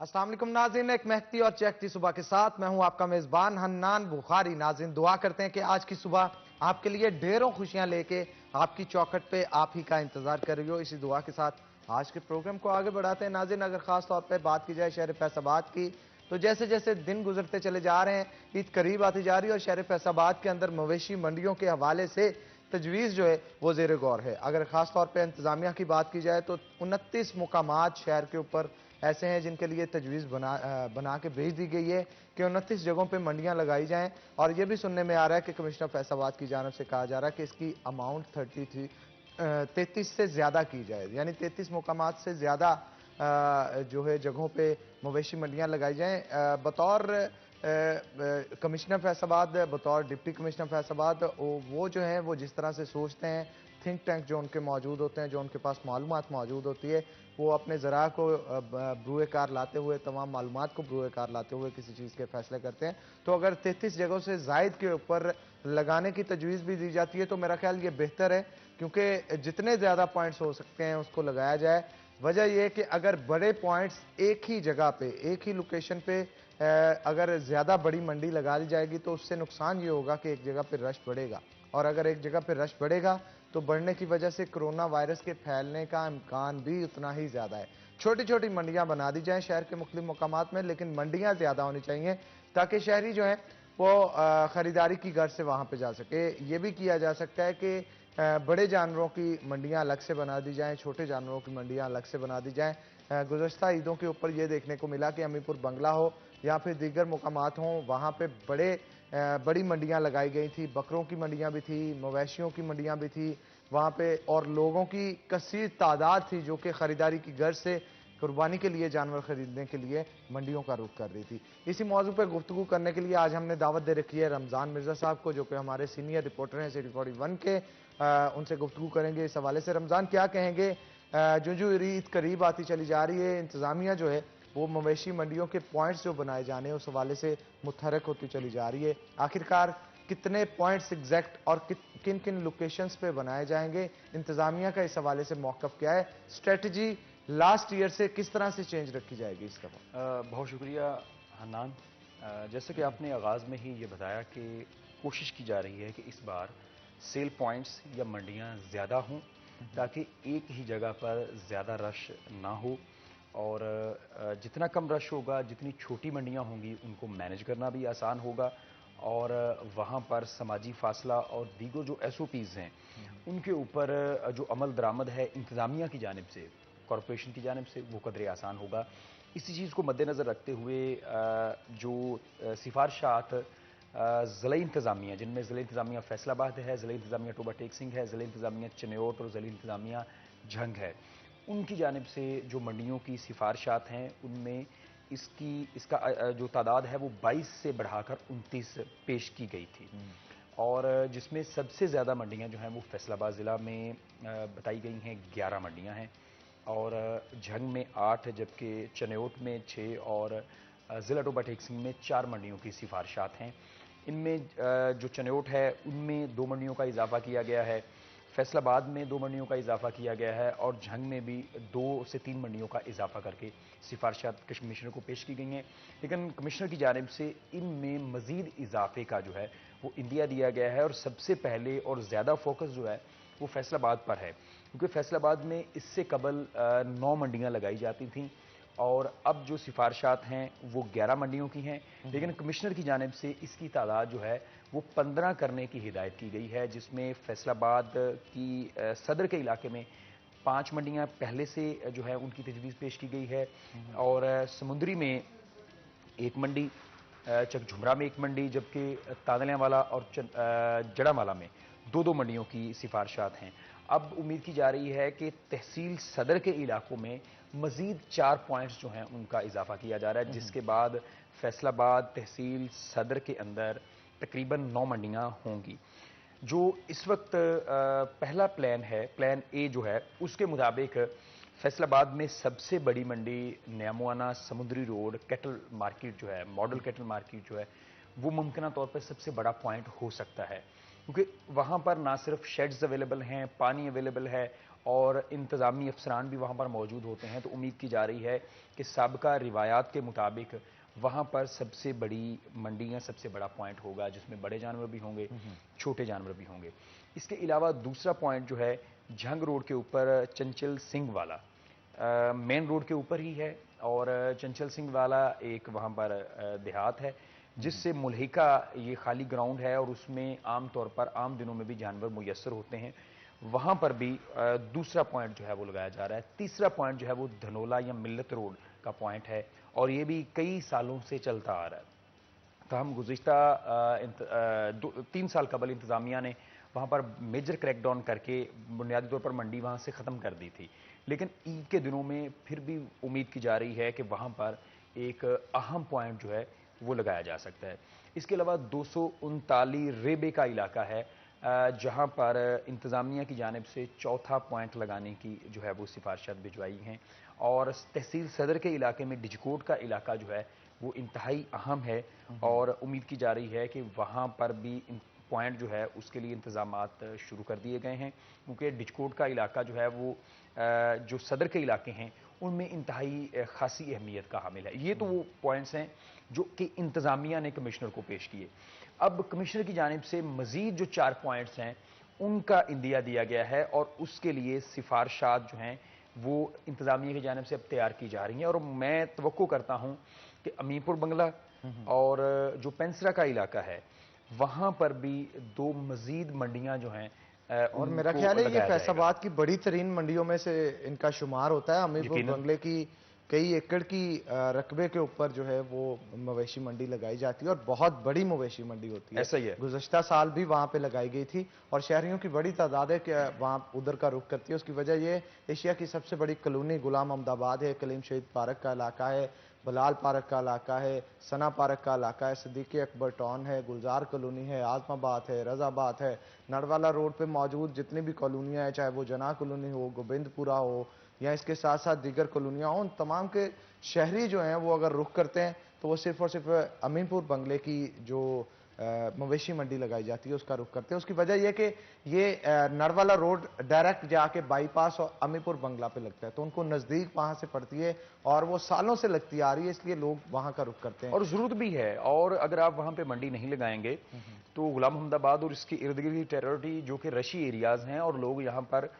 अस्सलाम वालेकुम नाज़रीन, एक महकती और चहकती सुबह के साथ मैं हूं आपका मेजबान हन्नान बुखारी। नाज़रीन, दुआ करते हैं कि आज की सुबह आपके लिए ढेरों खुशियां लेके आपकी चौखट पे आप ही का इंतजार कर रही हो। इसी दुआ के साथ आज के प्रोग्राम को आगे बढ़ाते हैं। नाज़रीन, अगर खास तौर पर बात की जाए शहर फैसलाबाद की, तो जैसे जैसे दिन गुजरते चले जा रहे हैं, ईद करीब आती जा रही है और शहर फैसलाबाद के अंदर मवेशी मंडियों के हवाले से तजवीज़ जो है वो जेर गौर है। अगर खास तौर पर इंतजामिया की बात की जाए तो 29 मुकामात शहर के ऊपर ऐसे हैं जिनके लिए तजवीज़ बना के भेज दी गई है कि 29 जगहों पे मंडियां लगाई जाएं। और ये भी सुनने में आ रहा है कि कमिश्नर फैसलाबाद की जानब से कहा जा रहा है कि इसकी अमाउंट 33 से ज़्यादा की जाए, यानी 33 मुकामात से ज़्यादा जो है जगहों पे मवेशी मंडियां लगाई जाएं। बतौर कमिश्नर फैसलाबाद, बतौर डिप्टी कमिश्नर फैसलाबाद, वो जो है वो जिस तरह से सोचते हैं, थिंक टैंक जो उनके मौजूद होते हैं, जो उनके पास मालूमात मौजूद होती है, वो अपने ज़रा को ब्रूए कार लाते हुए, तमाम मालूमात को ब्रूए कार लाते हुए किसी चीज़ के फैसले करते हैं। तो अगर 33 जगहों से जायद के ऊपर लगाने की तजवीज़ भी दी जाती है तो मेरा ख्याल ये बेहतर है, क्योंकि जितने ज़्यादा पॉइंट्स हो सकते हैं उसको लगाया जाए। वजह यह कि अगर बड़े पॉइंट्स एक ही जगह पे, एक ही लोकेशन पे अगर ज़्यादा बड़ी मंडी लगा दी जाएगी तो उससे नुकसान ये होगा कि एक जगह पे रश बढ़ेगा, और अगर एक जगह पे रश बढ़ेगा तो बढ़ने की वजह से कोरोना वायरस के फैलने का इम्कान भी उतना ही ज़्यादा है। छोटी छोटी मंडियां बना दी जाएं शहर के मुख्तलिफ मकामात में, लेकिन मंडियां ज़्यादा होनी चाहिए ताकि शहरी जो है वो ख़रीदारी की गर्ज से वहाँ पे जा सके। ये भी किया जा सकता है कि बड़े जानवरों की मंडियां अलग से बना दी जाएं, छोटे जानवरों की मंडियां अलग से बना दी जाएं। गुज़श्ता ईदों के ऊपर ये देखने को मिला कि अमीपुर बंगला हो या फिर दीगर मुकामात हों, वहाँ पे बड़ी मंडियां लगाई गई थी। बकरों की मंडियां भी थी, मवेशियों की मंडियां भी थी वहाँ पे, और लोगों की कसीर तादाद थी जो कि ख़रीदारी की गर्ज से कुर्बानी के लिए जानवर खरीदने के लिए मंडियों का रुख कर रही थी। इसी मौजू पर गुफ्तगू करने के लिए आज हमने दावत दे रखी है रमज़ान मिर्ज़ा साहब को, जो कि हमारे सीनियर रिपोर्टर हैं सिटी 41 के। उनसे गुफ्तगू करेंगे इस हवाले से। रमज़ान, क्या कहेंगे, जो जो ईद करीब आती चली जा रही है, इंतज़ामिया जो है वो मवेशी मंडियों के पॉइंट्स जो बनाए जाने हैं उस हवाले से मुतहरक होती चली जा रही है। आखिरकार कितने पॉइंट्स एग्जैक्ट और किन किन लोकेशंस पे बनाए जाएंगे, इंतजामिया का इस हवाले से मौक़िफ़ क्या है, स्ट्रेटजी लास्ट ईयर से किस तरह से चेंज रखी जाएगी इस दफा? बहुत शुक्रिया हन्नान। जैसे कि आपने आगाज़ में ही ये बताया कि कोशिश की जा रही है कि इस बार सेल पॉइंट्स या मंडियां ज़्यादा हों ताकि एक ही जगह पर ज़्यादा रश ना हो, और जितना कम रश होगा, जितनी छोटी मंडियां होंगी उनको मैनेज करना भी आसान होगा, और वहाँ पर समाजी फासला और दीगर जो SOPs हैं उनके ऊपर जो अमल दरामद है इंतज़ामिया की जानिब से, कॉरपोरेशन की जानिब से, वो कदरे आसान होगा। इसी चीज़ को मद्देनज़र रखते हुए जो सिफारशात ज़िला इंतज़ामिया, जिनमें ज़िला इंतज़ामिया फैसलाबाद है, ज़िला इंतज़ामिया टोबा टेक सिंह है, ज़िला इंतज़ामिया चिन्योट और ज़िला इंतज़ामिया झंग है, उनकी जानिब से जो मंडियों की सिफारशात हैं उनमें इसका जो तादाद है वो 22 से बढ़ाकर 29 पेश की गई थी, और जिसमें सबसे ज़्यादा मंडियां जो हैं वो फैसलाबाद ज़िला में बताई गई हैं, 11 मंडियां हैं, और झंग में 8, जबकि चन्योट में 6 और ज़िला टोबा टेक सिंह में 4 मंडियों की सिफारशात हैं। इनमें जो चन्योट है उनमें 2 मंडियों का इजाफा किया गया है, फैसलाबाद में 2 मंडियों का इजाफा किया गया है, और झंग में भी 2 से 3 मंडियों का इजाफा करके सिफारशात कमिश्नर को पेश की गई हैं। लेकिन कमिश्नर की जानिब से इनमें मज़ीद इजाफे का जो है वो इंदिया दिया गया है, और सबसे पहले और ज़्यादा फोकस जो है वो फैसलाबाद पर है, क्योंकि फैसलाबाद में इससे कबल 9 मंडियां लगाई जाती थीं, और अब जो सिफारशात हैं वो 11 मंडियों की हैं, लेकिन कमिश्नर की जानिब से इसकी तादाद जो है वो 15 करने की हिदायत की गई है, जिसमें फैसलाबाद की सदर के इलाके में 5 मंडियां पहले से जो है उनकी तजवीज़ पेश की गई है, और समुंदरी में 1 मंडी, चकझुमरा में 1 मंडी, जबकि तांदलियावाला और जड़ामाला में 2-2 मंडियों की सिफारशात हैं। अब उम्मीद की जा रही है कि तहसील सदर के इलाकों में मज़ीद 4 पॉइंट्स जो हैं उनका इजाफा किया जा रहा है, जिसके बाद फैसलाबाद तहसील सदर के अंदर तकरीबन 9 मंडियां होंगी। जो इस वक्त पहला प्लान है, प्लान ए जो है, उसके मुताबिक फैसलाबाद में सबसे बड़ी मंडी न्यामुआना समुद्री रोड कैटल मार्केट जो है, मॉडल कैटल मार्केट जो है, वो मुमकिन तौर पर सबसे बड़ा पॉइंट हो सकता है। क्योंकि वहाँ पर ना सिर्फ शेड्स अवेलेबल हैं, पानी अवेलेबल है और इंतज़ामी अफसरान भी वहाँ पर मौजूद होते हैं। तो उम्मीद की जा रही है कि साबिका रिवायात के मुताबिक वहाँ पर सबसे बड़ी मंडी या सबसे बड़ा पॉइंट होगा, जिसमें बड़े जानवर भी होंगे, छोटे जानवर भी होंगे। इसके अलावा दूसरा पॉइंट जो है झंग रोड के ऊपर चंचल सिंह वाला, मेन रोड के ऊपर ही है और चंचल सिंह वाला एक वहाँ पर देहात है, जिससे मुल्हिका ये खाली ग्राउंड है और उसमें आम तौर पर आम दिनों में भी जानवर मुयस्सर होते हैं। वहाँ पर भी दूसरा पॉइंट जो है वो लगाया जा रहा है। तीसरा पॉइंट जो है वो धनोला या मिल्लत रोड का पॉइंट है और ये भी कई सालों से चलता आ रहा है। तो हम गुज़िश्ता 3 साल कबल इंतज़ामिया ने वहाँ पर मेजर क्रैकडाउन करके बुनियादी तौर पर मंडी वहाँ से ख़त्म कर दी थी, लेकिन ईद के दिनों में फिर भी उम्मीद की जा रही है कि वहाँ पर एक अहम पॉइंट जो है वो लगाया जा सकता है। इसके अलावा 239 रेबे का इलाका है, जहाँ पर इंतज़ामिया की जानिब से चौथा पॉइंट लगाने की जो है वो सिफारिशात भिजवाई हैं और तहसील सदर के इलाके में डिजकोट का इलाका जो है वो इंतहाई अहम है और उम्मीद की जा रही है कि वहाँ पर भी पॉइंट जो है उसके लिए इंतजामात शुरू कर दिए गए हैं, क्योंकि डिजकोट का इलाका जो है वो जो सदर के इलाके हैं उनमें इंतहाई खासी अहमियत का हामिल है। ये तो वो पॉइंट्स हैं जो कि इंतज़ामिया ने कमिश्नर को पेश किए। अब कमिश्नर की जानिब से मज़ीद जो 4 पॉइंट्स हैं उनका इंदिया दिया गया है और उसके लिए सिफारशात जो हैं वो इंतज़ामिया की जानिब से अब तैयार की जा रही हैं और मैं तवक्को करता हूँ कि अमीरपुर बंगला और जो पेंसरा का इलाका है वहाँ पर भी 2 मज़ीद मंडियाँ जो हैं और मेरा उनको ख्याल है ये लगाया जाएगा। फैसलाबाद की बड़ी तरीन मंडियों में से इनका शुमार होता है। हमीरपुर यकीनन। बंगले की कई एकड़ की रकबे के ऊपर जो है वो मवेशी मंडी लगाई जाती है और बहुत बड़ी मवेशी मंडी होती है। ऐसा ही है। गुज़श्ता साल भी वहाँ पे लगाई गई थी और शहरियों की बड़ी तादाद है कि वहाँ उधर का रुख करती है। उसकी वजह ये एशिया की सबसे बड़ी कॉलोनी गुलाम अहमदाबाद है, कलीम शहीद पार्क का इलाका है, बलाल पार्क का इलाका है, सना पार्क का इलाका है, सिद्दीकी अकबर टाउन है, गुलजार कॉलोनी है, आजमाबाद है, रजाबाद है, नड़वाला रोड पे मौजूद जितनी भी कॉलोनियाँ हैं, चाहे वो जना कॉलोनी हो, गोविंदपुरा हो या इसके साथ साथ दीगर कॉलोनियाँ हों, उन तमाम के शहरी जो हैं वो अगर रुख करते हैं तो वो सिर्फ और सिर्फ अमीनपुर बंगले की जो मवेशी मंडी लगाई जाती है उसका रुख करते हैं। उसकी वजह यह कि ये नड़वाला रोड डायरेक्ट जाके बाईपास और अमीपुर बंगला पे लगता है, तो उनको नज़दीक वहाँ से पड़ती है और वो सालों से लगती आ रही है, इसलिए लोग वहाँ का रुख करते हैं। और ज़रूरत भी है। और अगर आप वहाँ पे मंडी नहीं लगाएंगे तो गुलाम अहमदाबाद और इसके इर्द गिर्द की टेरिटरी जो कि रशी एरियाज़ हैं और लोग यहाँ पर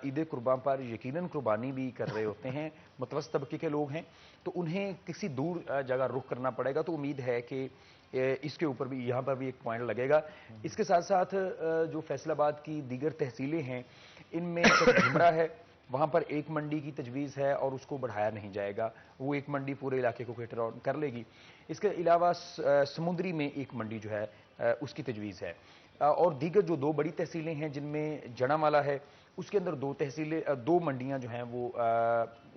ईद कुर्बान पर यकीनन कुर्बानी भी कर रहे होते हैं, मुतवस्सित तबके के लोग हैं, तो उन्हें किसी दूर जगह रुख करना पड़ेगा। तो उम्मीद है कि इसके ऊपर भी यहाँ पर भी एक पॉइंट लगेगा। इसके साथ साथ जो फैसलाबाद की दीगर तहसीलें हैं इनमें झुमरा है, वहाँ पर एक मंडी की तजवीज़ है और उसको बढ़ाया नहीं जाएगा, वो एक मंडी पूरे इलाके को कैटर ऑन कर लेगी। इसके अलावा समुद्री में एक मंडी जो है उसकी तजवीज़ है और दीगर जो 2 बड़ी तहसीलें हैं जिनमें जड़ावाला है उसके अंदर 2 तहसीलें 2 मंडियाँ जो हैं वो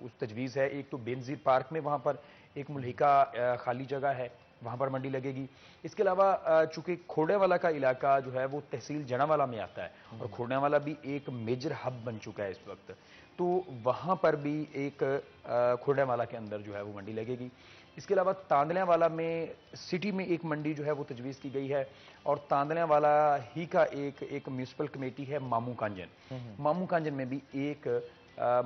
उस तजवीज़ है। एक तो बेनज़ीर पार्क में वहाँ पर एक मुल्हिका खाली जगह है, वहाँ पर मंडी लगेगी। इसके अलावा चूँकि खोड़ेवाला का इलाका जो है वो तहसील जड़ावाला में आता है और खोड़ेवाला भी एक मेजर हब बन चुका है इस वक्त, तो वहाँ पर भी एक खोड़ेवाला के अंदर जो है वो मंडी लगेगी। इसके अलावा तांदल्यावाला में सिटी में एक मंडी जो है वो तजवीज़ की गई है और तांदल्यावाला ही का एक म्यूनसिपल कमेटी है मामू कांजन, मामू कांजन में भी एक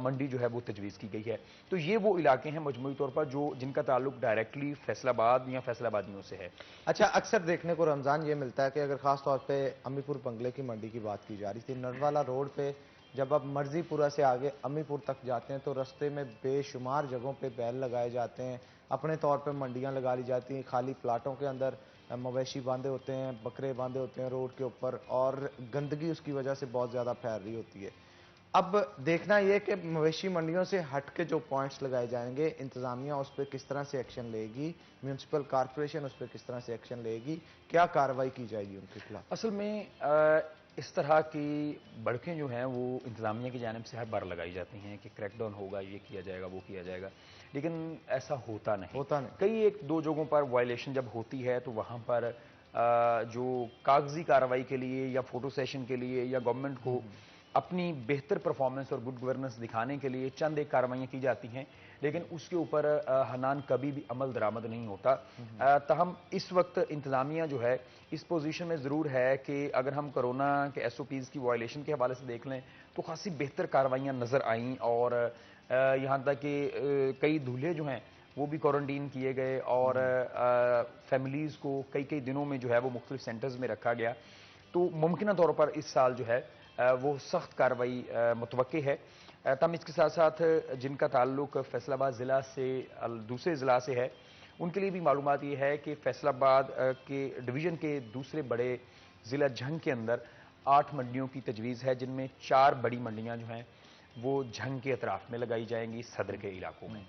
मंडी जो है वो तजवीज़ की गई है। तो ये वो इलाके हैं मजमूई तौर पर जो जिनका ताल्लुक डायरेक्टली फैसलाबाद या फैसलाबादियों से है। अच्छा, अक्सर देखने को रमज़ान ये मिलता है कि अगर ख़ास तौर पे अमीपुर बंगले की मंडी की बात की जा रही थी, नरवाला रोड पे जब आप मर्जीपुरा से आगे अमीपुर तक जाते हैं तो रास्ते में बेशुमार जगहों पे बैल लगाए जाते हैं, अपने तौर पे मंडियां लगा ली जाती हैं, खाली प्लाटों के अंदर मवेशी बांधे होते हैं, बकरे बांधे होते हैं रोड के ऊपर और गंदगी उसकी वजह से बहुत ज़्यादा फैल रही होती है। अब देखना यह कि मवेशी मंडियों से हट के जो पॉइंट्स लगाए जाएंगे, इंतजामिया उस पर किस तरह से एक्शन लेगी, म्यूनसिपल कॉरपोरेशन उस पर किस तरह से एक्शन लेगी, क्या कार्रवाई की जाएगी उनके खिलाफ? असल में इस तरह की बड़कें जो हैं वो इंतज़ामिया की जानिब से हर बार लगाई जाती हैं कि क्रैकडाउन होगा, ये किया जाएगा, वो किया जाएगा, लेकिन ऐसा होता नहीं। कई एक दो जगहों पर वायलेशन जब होती है तो वहाँ पर जो कागजी कार्रवाई के लिए या फोटो सेशन के लिए या गवर्नमेंट को अपनी बेहतर परफॉर्मेंस और गुड गवर्नेंस दिखाने के लिए चंद एक कार्रवाइयाँ की जाती हैं, लेकिन उसके ऊपर हनान कभी भी अमल दरामद नहीं होता। तहम इस वक्त इंतज़ामिया जो है इस पोजीशन में ज़रूर है कि अगर हम कोरोना के एसओपीज़ की वायलेशन के हवाले से देख लें तो खासी बेहतर कार्रवाइयाँ नज़र आईं और यहाँ तक कि कई दूल्हे जो हैं वो भी क्वारंटीन किए गए और फैमिलीज़ को कई कई दिनों में जो है वो मुख्तलिफ सेंटर्स में रखा गया। तो मुमकिन तौर पर इस साल जो है वो सख्त कार्रवाई मुतवक्के है। तम इसके साथ साथ जिनका ताल्लुक फैसलाबाद ज़िला से दूसरे ज़िला से है, उनके लिए भी मालूमात ये है कि फैसलाबाद के डिवीज़न के दूसरे बड़े ज़िला झंग के अंदर 8 मंडियों की तजवीज़ है, जिनमें 4 बड़ी मंडियां जो हैं वो झंग के अतराफ में लगाई जाएंगी, सदर के इलाकों में।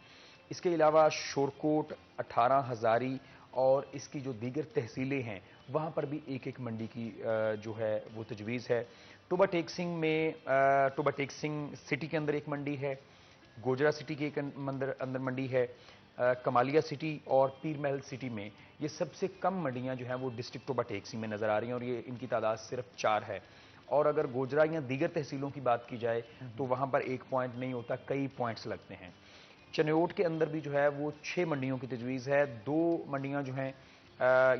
इसके अलावा शोरकोट, 18 हज़ारी और इसकी जो दीगर तहसीलें हैं वहाँ पर भी एक एक मंडी की जो है वो तजवीज़ है। टोबा टेक सिंह में टोबा टेक सिंह सिटी के अंदर एक मंडी है, गोजरा सिटी के एक अंदर मंडी है, कमालिया सिटी और पीर महल सिटी में ये सबसे कम मंडियां जो हैं वो डिस्ट्रिक्ट टोबा टेक सिंह में नज़र आ रही हैं और ये इनकी तादाद सिर्फ 4 है। और अगर गोजरा या दीगर तहसीलों की बात की जाए तो वहाँ पर एक पॉइंट नहीं होता, कई पॉइंट्स लगते हैं। चन्योट के अंदर भी जो है वो 6 मंडियों की तजवीज़ है। 2 मंडियां जो हैं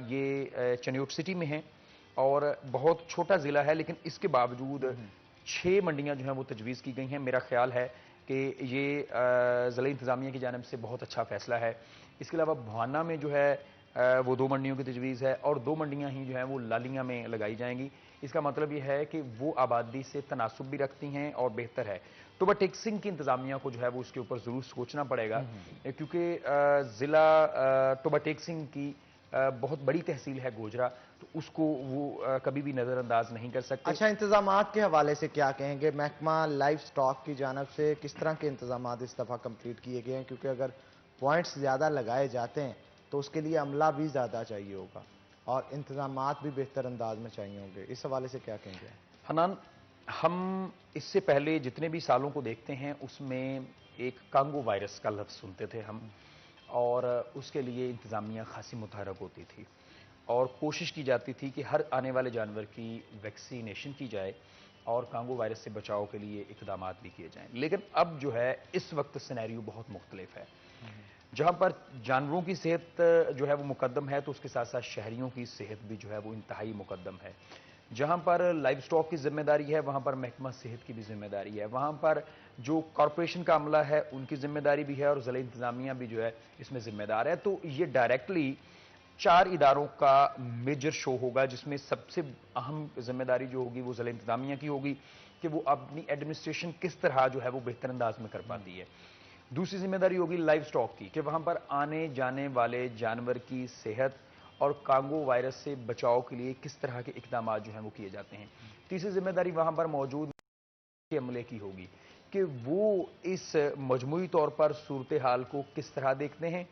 ये चन्योट सिटी में हैं और बहुत छोटा ज़िला है, लेकिन इसके बावजूद 6 मंडियां जो हैं वो तजवीज़ की गई हैं। मेरा ख्याल है कि ये ज़िला इंतज़ामिया की जानिब से बहुत अच्छा फ़ैसला है। इसके अलावा भवाना में जो है वो 2 मंडियों की तजवीज़ है और 2 मंडियां ही जो हैं वो लालिया में लगाई जाएंगी। इसका मतलब ये है कि वो आबादी से तनासुब भी रखती हैं और बेहतर है। टोबा टेक सिंह की इंतज़ामिया को जो है वो उसके ऊपर ज़रूर सोचना पड़ेगा, क्योंकि ज़िला टोबा टेक सिंह की बहुत बड़ी तहसील है गोजरा, तो उसको वो कभी भी नज़रअंदाज नहीं कर सकते। अच्छा, इंतजामात के हवाले से क्या कहेंगे? महकमा लाइफ स्टॉक की जानब से किस तरह के इंतजामात इस दफ़ा कंप्लीट किए गए हैं? क्योंकि अगर पॉइंट्स ज़्यादा लगाए जाते हैं तो उसके लिए अमला भी ज़्यादा चाहिए होगा और इंतजामात भी बेहतर अंदाज में चाहिए होंगे। इस हवाले से क्या कहेंगे? हनान, हम इससे पहले जितने भी सालों को देखते हैं उसमें एक कांगो वायरस का लफ्ज़ सुनते थे हम, और उसके लिए इंतज़ामिया खासी मुतहरक होती थी और कोशिश की जाती थी कि हर आने वाले जानवर की वैक्सीनेशन की जाए और कांगो वायरस से बचाव के लिए इकदाम भी किए जाएं। लेकिन अब जो है इस वक्त सिनेरियो बहुत मुख्तलिफ है। जहां पर जानवरों की सेहत जो है वो मुकद्दम है, तो उसके साथ साथ शहरियों की सेहत भी जो है वो इंतहाई मुकद्दम है। जहां पर लाइव स्टॉक की जिम्मेदारी है वहां पर महकमा सेहत की भी जिम्मेदारी है, वहां पर जो कॉरपोरेशन का अमला है उनकी जिम्मेदारी भी है और ज़िला इंतजामिया भी जो है इसमें जिम्मेदार है। तो ये डायरेक्टली 4 इदारों का मेजर शो होगा, जिसमें सबसे अहम जिम्मेदारी जो होगी वो ज़िला इंतजामिया की होगी कि वो अपनी एडमिनिस्ट्रेशन किस तरह जो है वो बेहतर अंदाज में कर पाती है। दूसरी जिम्मेदारी होगी लाइव स्टॉक की कि वहां पर आने जाने वाले जानवर की सेहत और कांगो वायरस से बचाव के लिए किस तरह के इकदाम जो हैं वो किए जाते हैं। तीसरी जिम्मेदारी वहां पर मौजूद के अमले की होगी कि वो इस मजमूई तौर पर सूरत हाल को किस तरह देखते हैं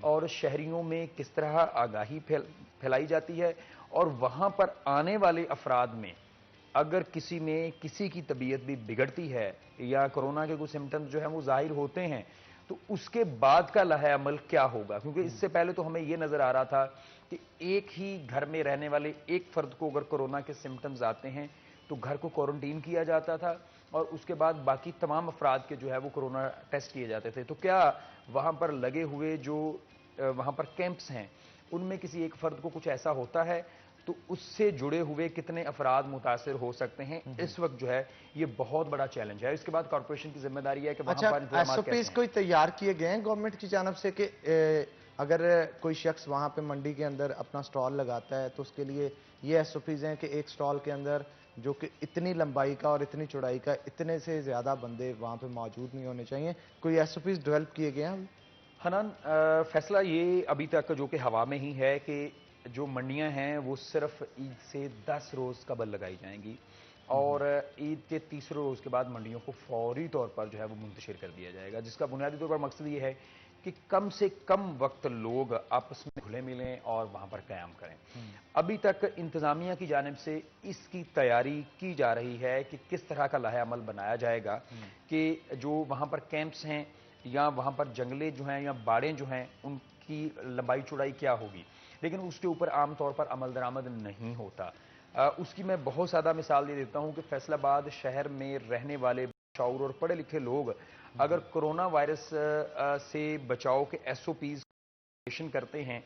और शहरियों में किस तरह आगाही फैलाई जाती है, और वहां पर आने वाले अफराद में अगर किसी में किसी की तबीयत भी बिगड़ती है या कोरोना के कुछ सिम्टम्स जो हैं वो जाहिर होते हैं, तो उसके बाद का लहे अमल क्या होगा। क्योंकि इससे पहले तो हमें ये नजर आ रहा था कि एक ही घर में रहने वाले एक फर्द को अगर कोरोना के सिम्टम्स आते हैं तो घर को क्वारंटीन किया जाता था और उसके बाद बाकी तमाम अफराद के जो है वो कोरोना टेस्ट किए जाते थे। तो क्या वहां पर लगे हुए जो वहां पर कैंप्स हैं उनमें किसी एक फर्द को कुछ ऐसा होता है तो उससे जुड़े हुए कितने अफराद मुतासिर हो सकते हैं, इस वक्त जो है ये बहुत बड़ा चैलेंज है। इसके बाद कॉर्पोरेशन की जिम्मेदारी है कि वहां अच्छा, पर इंतजामात कैसे एसओपीज हैं। कोई तैयार किए गए हैं गवर्नमेंट की जानब से कि अगर कोई शख्स वहां पे मंडी के अंदर अपना स्टॉल लगाता है तो उसके लिए ये एसओपीज हैं कि एक स्टॉल के अंदर जो कि इतनी लंबाई का और इतनी चौड़ाई का इतने से ज्यादा बंदे वहां पे मौजूद नहीं होने चाहिए? कोई एसओपीज डेवलप किए गए हैं? हनान, फैसला ये अभी तक जो कि हवा में ही है कि जो मंडियां हैं वो सिर्फ ईद से 10 रोज कबल लगाई जाएंगी और ईद के तीसरे रोज के बाद मंडियों को फौरी तौर पर जो है वो मुंतशिर कर दिया जाएगा, जिसका बुनियादी तौर पर मकसद ये है कि कम से कम वक्त लोग आपस में घुले मिलें और वहां पर क्याम करें। अभी तक इंतजामिया की जानिब से इसकी तैयारी की जा रही है कि किस तरह का लाहे अमल बनाया जाएगा कि जो वहां पर कैंप्स हैं या वहां पर जंगले जो हैं या बाड़ें जो हैं उनकी लंबाई चौड़ाई क्या होगी, लेकिन उसके ऊपर आमतौर पर अमल दरामद नहीं होता। उसकी मैं बहुत ज़्यादा मिसाल दे देता हूँ कि फैसलाबाद शहर में रहने वाले शाऊर और पढ़े लिखे लोग अगर कोरोना वायरस से बचाव के एसओपीज करते हैं,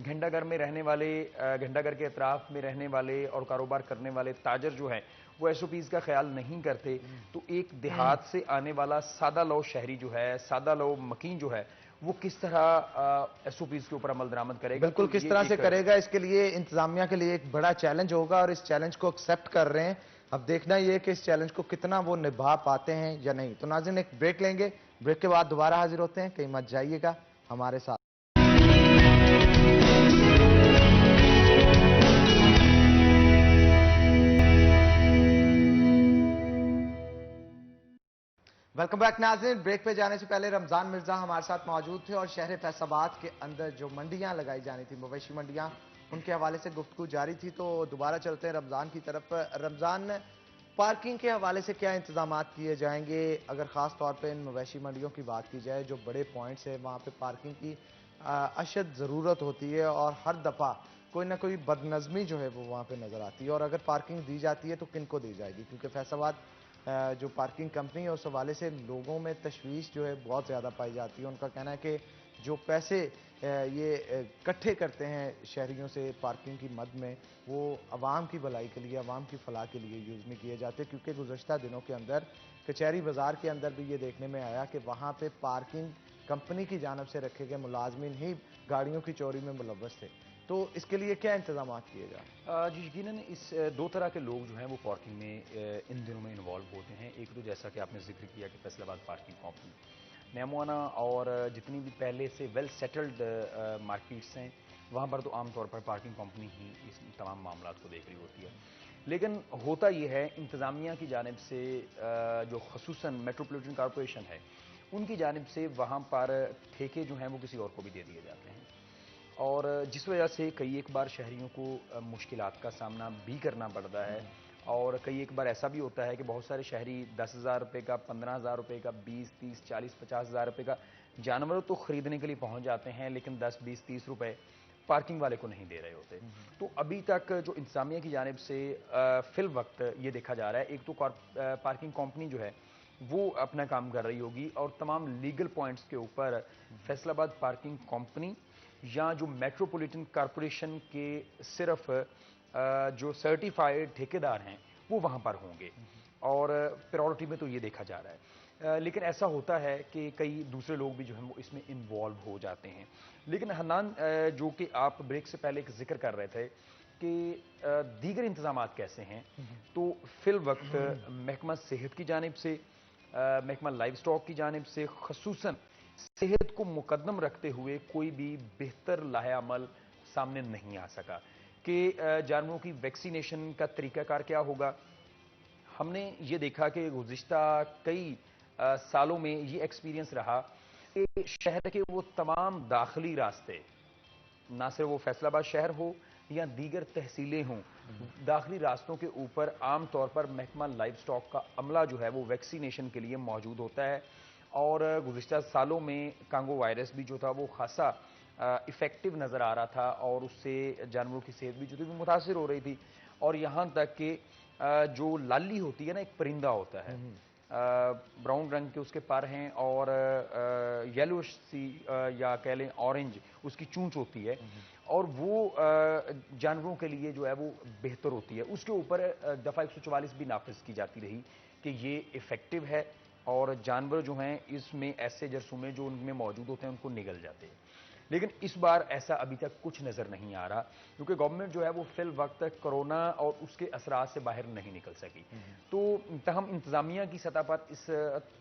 घंटाघर में रहने वाले, घंटाघर के अतराफ में रहने वाले और कारोबार करने वाले ताजर जो हैं वो एसओपीज का ख्याल नहीं करते, तो एक देहात से आने वाला सादा लो शहरी जो है, सादा लो मकीन जो है, वो किस तरह एसओपीज के ऊपर अमल दरामद करेगा। बिल्कुल, तो किस ये तरह से एक करेगा, इसके लिए इंतजामिया के लिए एक बड़ा चैलेंज होगा और इस चैलेंज को एक्सेप्ट कर रहे हैं। अब देखना ये है कि इस चैलेंज को कितना वो निभा पाते हैं या नहीं। तो नाज़रीन, एक ब्रेक लेंगे, ब्रेक के बाद दोबारा हाजिर होते हैं, कहीं मत जाइएगा, हमारे साथ। वेलकम बैक नाज़रीन। ब्रेक पे जाने से पहले रमजान मिर्जा हमारे साथ मौजूद थे और शहर फैसलाबाद के अंदर जो मंडियां लगाई जानी थी, मवेशी मंडियां, उनके हवाले से गुफ्तगू जारी थी। तो दोबारा चलते हैं रमजान की तरफ। रमजान, पार्किंग के हवाले से क्या इंतजाम किए जाएंगे? अगर खास तौर पे इन मवेशी मंडियों की बात की जाए, जो बड़े पॉइंट्स है वहाँ पे पार्किंग की अशद ज़रूरत होती है और हर दफ़ा कोई ना कोई बदनज़मी जो है वो वहाँ पे नज़र आती है। और अगर पार्किंग दी जाती है तो किन को दी जाएगी? क्योंकि फैसलाबाद जो पार्किंग कंपनी है उस हवाले से लोगों में तशवीश जो है बहुत ज़्यादा पाई जाती है। उनका कहना है कि जो पैसे ये इकट्ठे करते हैं शहरियों से पार्किंग की मद में, वो आवाम की भलाई के लिए, आवाम की फलाह के लिए यूज़ नहीं किए जाते। क्योंकि गुज़श्ता दिनों के अंदर कचहरी बाज़ार के अंदर भी ये देखने में आया कि वहाँ पे पार्किंग कंपनी की जानब से रखे गए मुलाजमीन ही गाड़ियों की चोरी में मुलव्वस थे। तो इसके लिए क्या इंतजाम किए जाए? जी, यकीनन इस दो तरह के लोग जो हैं वो पार्किंग में इन दिनों में इन्वॉल्व होते हैं। एक तो जैसा कि आपने जिक्र किया कि फैसलाबाद पार्किंग कंपनी, नेमोना और जितनी भी पहले से वेल सेटल्ड मार्केट्स हैं, वहाँ पर तो आमतौर पर पार्किंग कंपनी ही इस तमाम मामला को देख रही होती है। लेकिन होता यह है इंतज़ामिया की जानिब से, जो खसूसन मेट्रोपॉलिटन कॉरपोरेशन है, उनकी जानिब से वहाँ पर ठेके जो हैं वो किसी और को भी दे दिए जाते हैं, और जिस वजह से कई एक बार शहरियों को मुश्किलात का सामना भी करना पड़ता है। और कई एक बार ऐसा भी होता है कि बहुत सारे शहरी 10,000 रुपये का, 15,000 रुपये का, 20, 30, 40, 50,000 रुपये का जानवर तो ख़रीदने के लिए पहुंच जाते हैं, लेकिन 10, 20, 30 रुपये पार्किंग वाले को नहीं दे रहे होते। तो अभी तक जो इंतजामिया की जानिब से फिल वक्त ये देखा जा रहा है, एक तो पार्किंग कंपनी जो है वो अपना काम कर रही होगी और तमाम लीगल पॉइंट्स के ऊपर फैसलाबाद पार्किंग कंपनी या जो मेट्रोपॉलिटन कॉरपोरेशन के सिर्फ जो सर्टिफाइड ठेकेदार हैं वो वहाँ पर होंगे, और प्रायोरिटी में तो ये देखा जा रहा है। लेकिन ऐसा होता है कि कई दूसरे लोग भी जो हैं वो इसमें इन्वॉल्व हो जाते हैं। लेकिन हन्नान, जो कि आप ब्रेक से पहले एक जिक्र कर रहे थे कि दीगर इंतजामात कैसे हैं, तो फिल वक्त महकमा सेहत की जानिब से, महकमा लाइव स्टॉक की जानिब से खसूसन सेहत को मुकद्दम रखते हुए कोई भी बेहतर लाहे-अमल सामने नहीं आ सका कि जानवरों की वैक्सीनेशन का तरीकाकार क्या होगा। हमने ये देखा कि गुज़िश्ता कई सालों में ये एक्सपीरियंस रहा कि शहर के वो तमाम दाखिली रास्ते, ना सिर्फ वो फैसलाबाद शहर हो या दीगर तहसीलें हों, दाखिली रास्तों के ऊपर आम तौर पर महकमा लाइव स्टॉक का अमला जो है वो वैक्सीनेशन के लिए मौजूद होता है। और गुज़िश्ता सालों में कांगो वायरस भी जो था वो खासा इफ़ेक्टिव नज़र आ रहा था और उससे जानवरों की सेहत भी जो थी वो मुतासिर हो रही थी। और यहाँ तक कि जो लाली होती है ना, एक परिंदा होता है, ब्राउन रंग के उसके पर हैं और येलो सी या कह लें ऑरेंज उसकी चूंच होती है, और वो जानवरों के लिए जो है वो बेहतर होती है। उसके ऊपर दफ़ा 144 भी नाफिज की जाती रही कि ये इफ़ेक्टिव है और जानवर जो हैं इसमें ऐसे जरसूमे जो उनमें मौजूद होते हैं उनको निगल जाते हैं। लेकिन इस बार ऐसा अभी तक कुछ नज़र नहीं आ रहा, क्योंकि गवर्नमेंट जो है वो फिल वक्त कोरोना और उसके असरात से बाहर नहीं निकल सकी। तो तहम इंतज़ामिया की सतह पर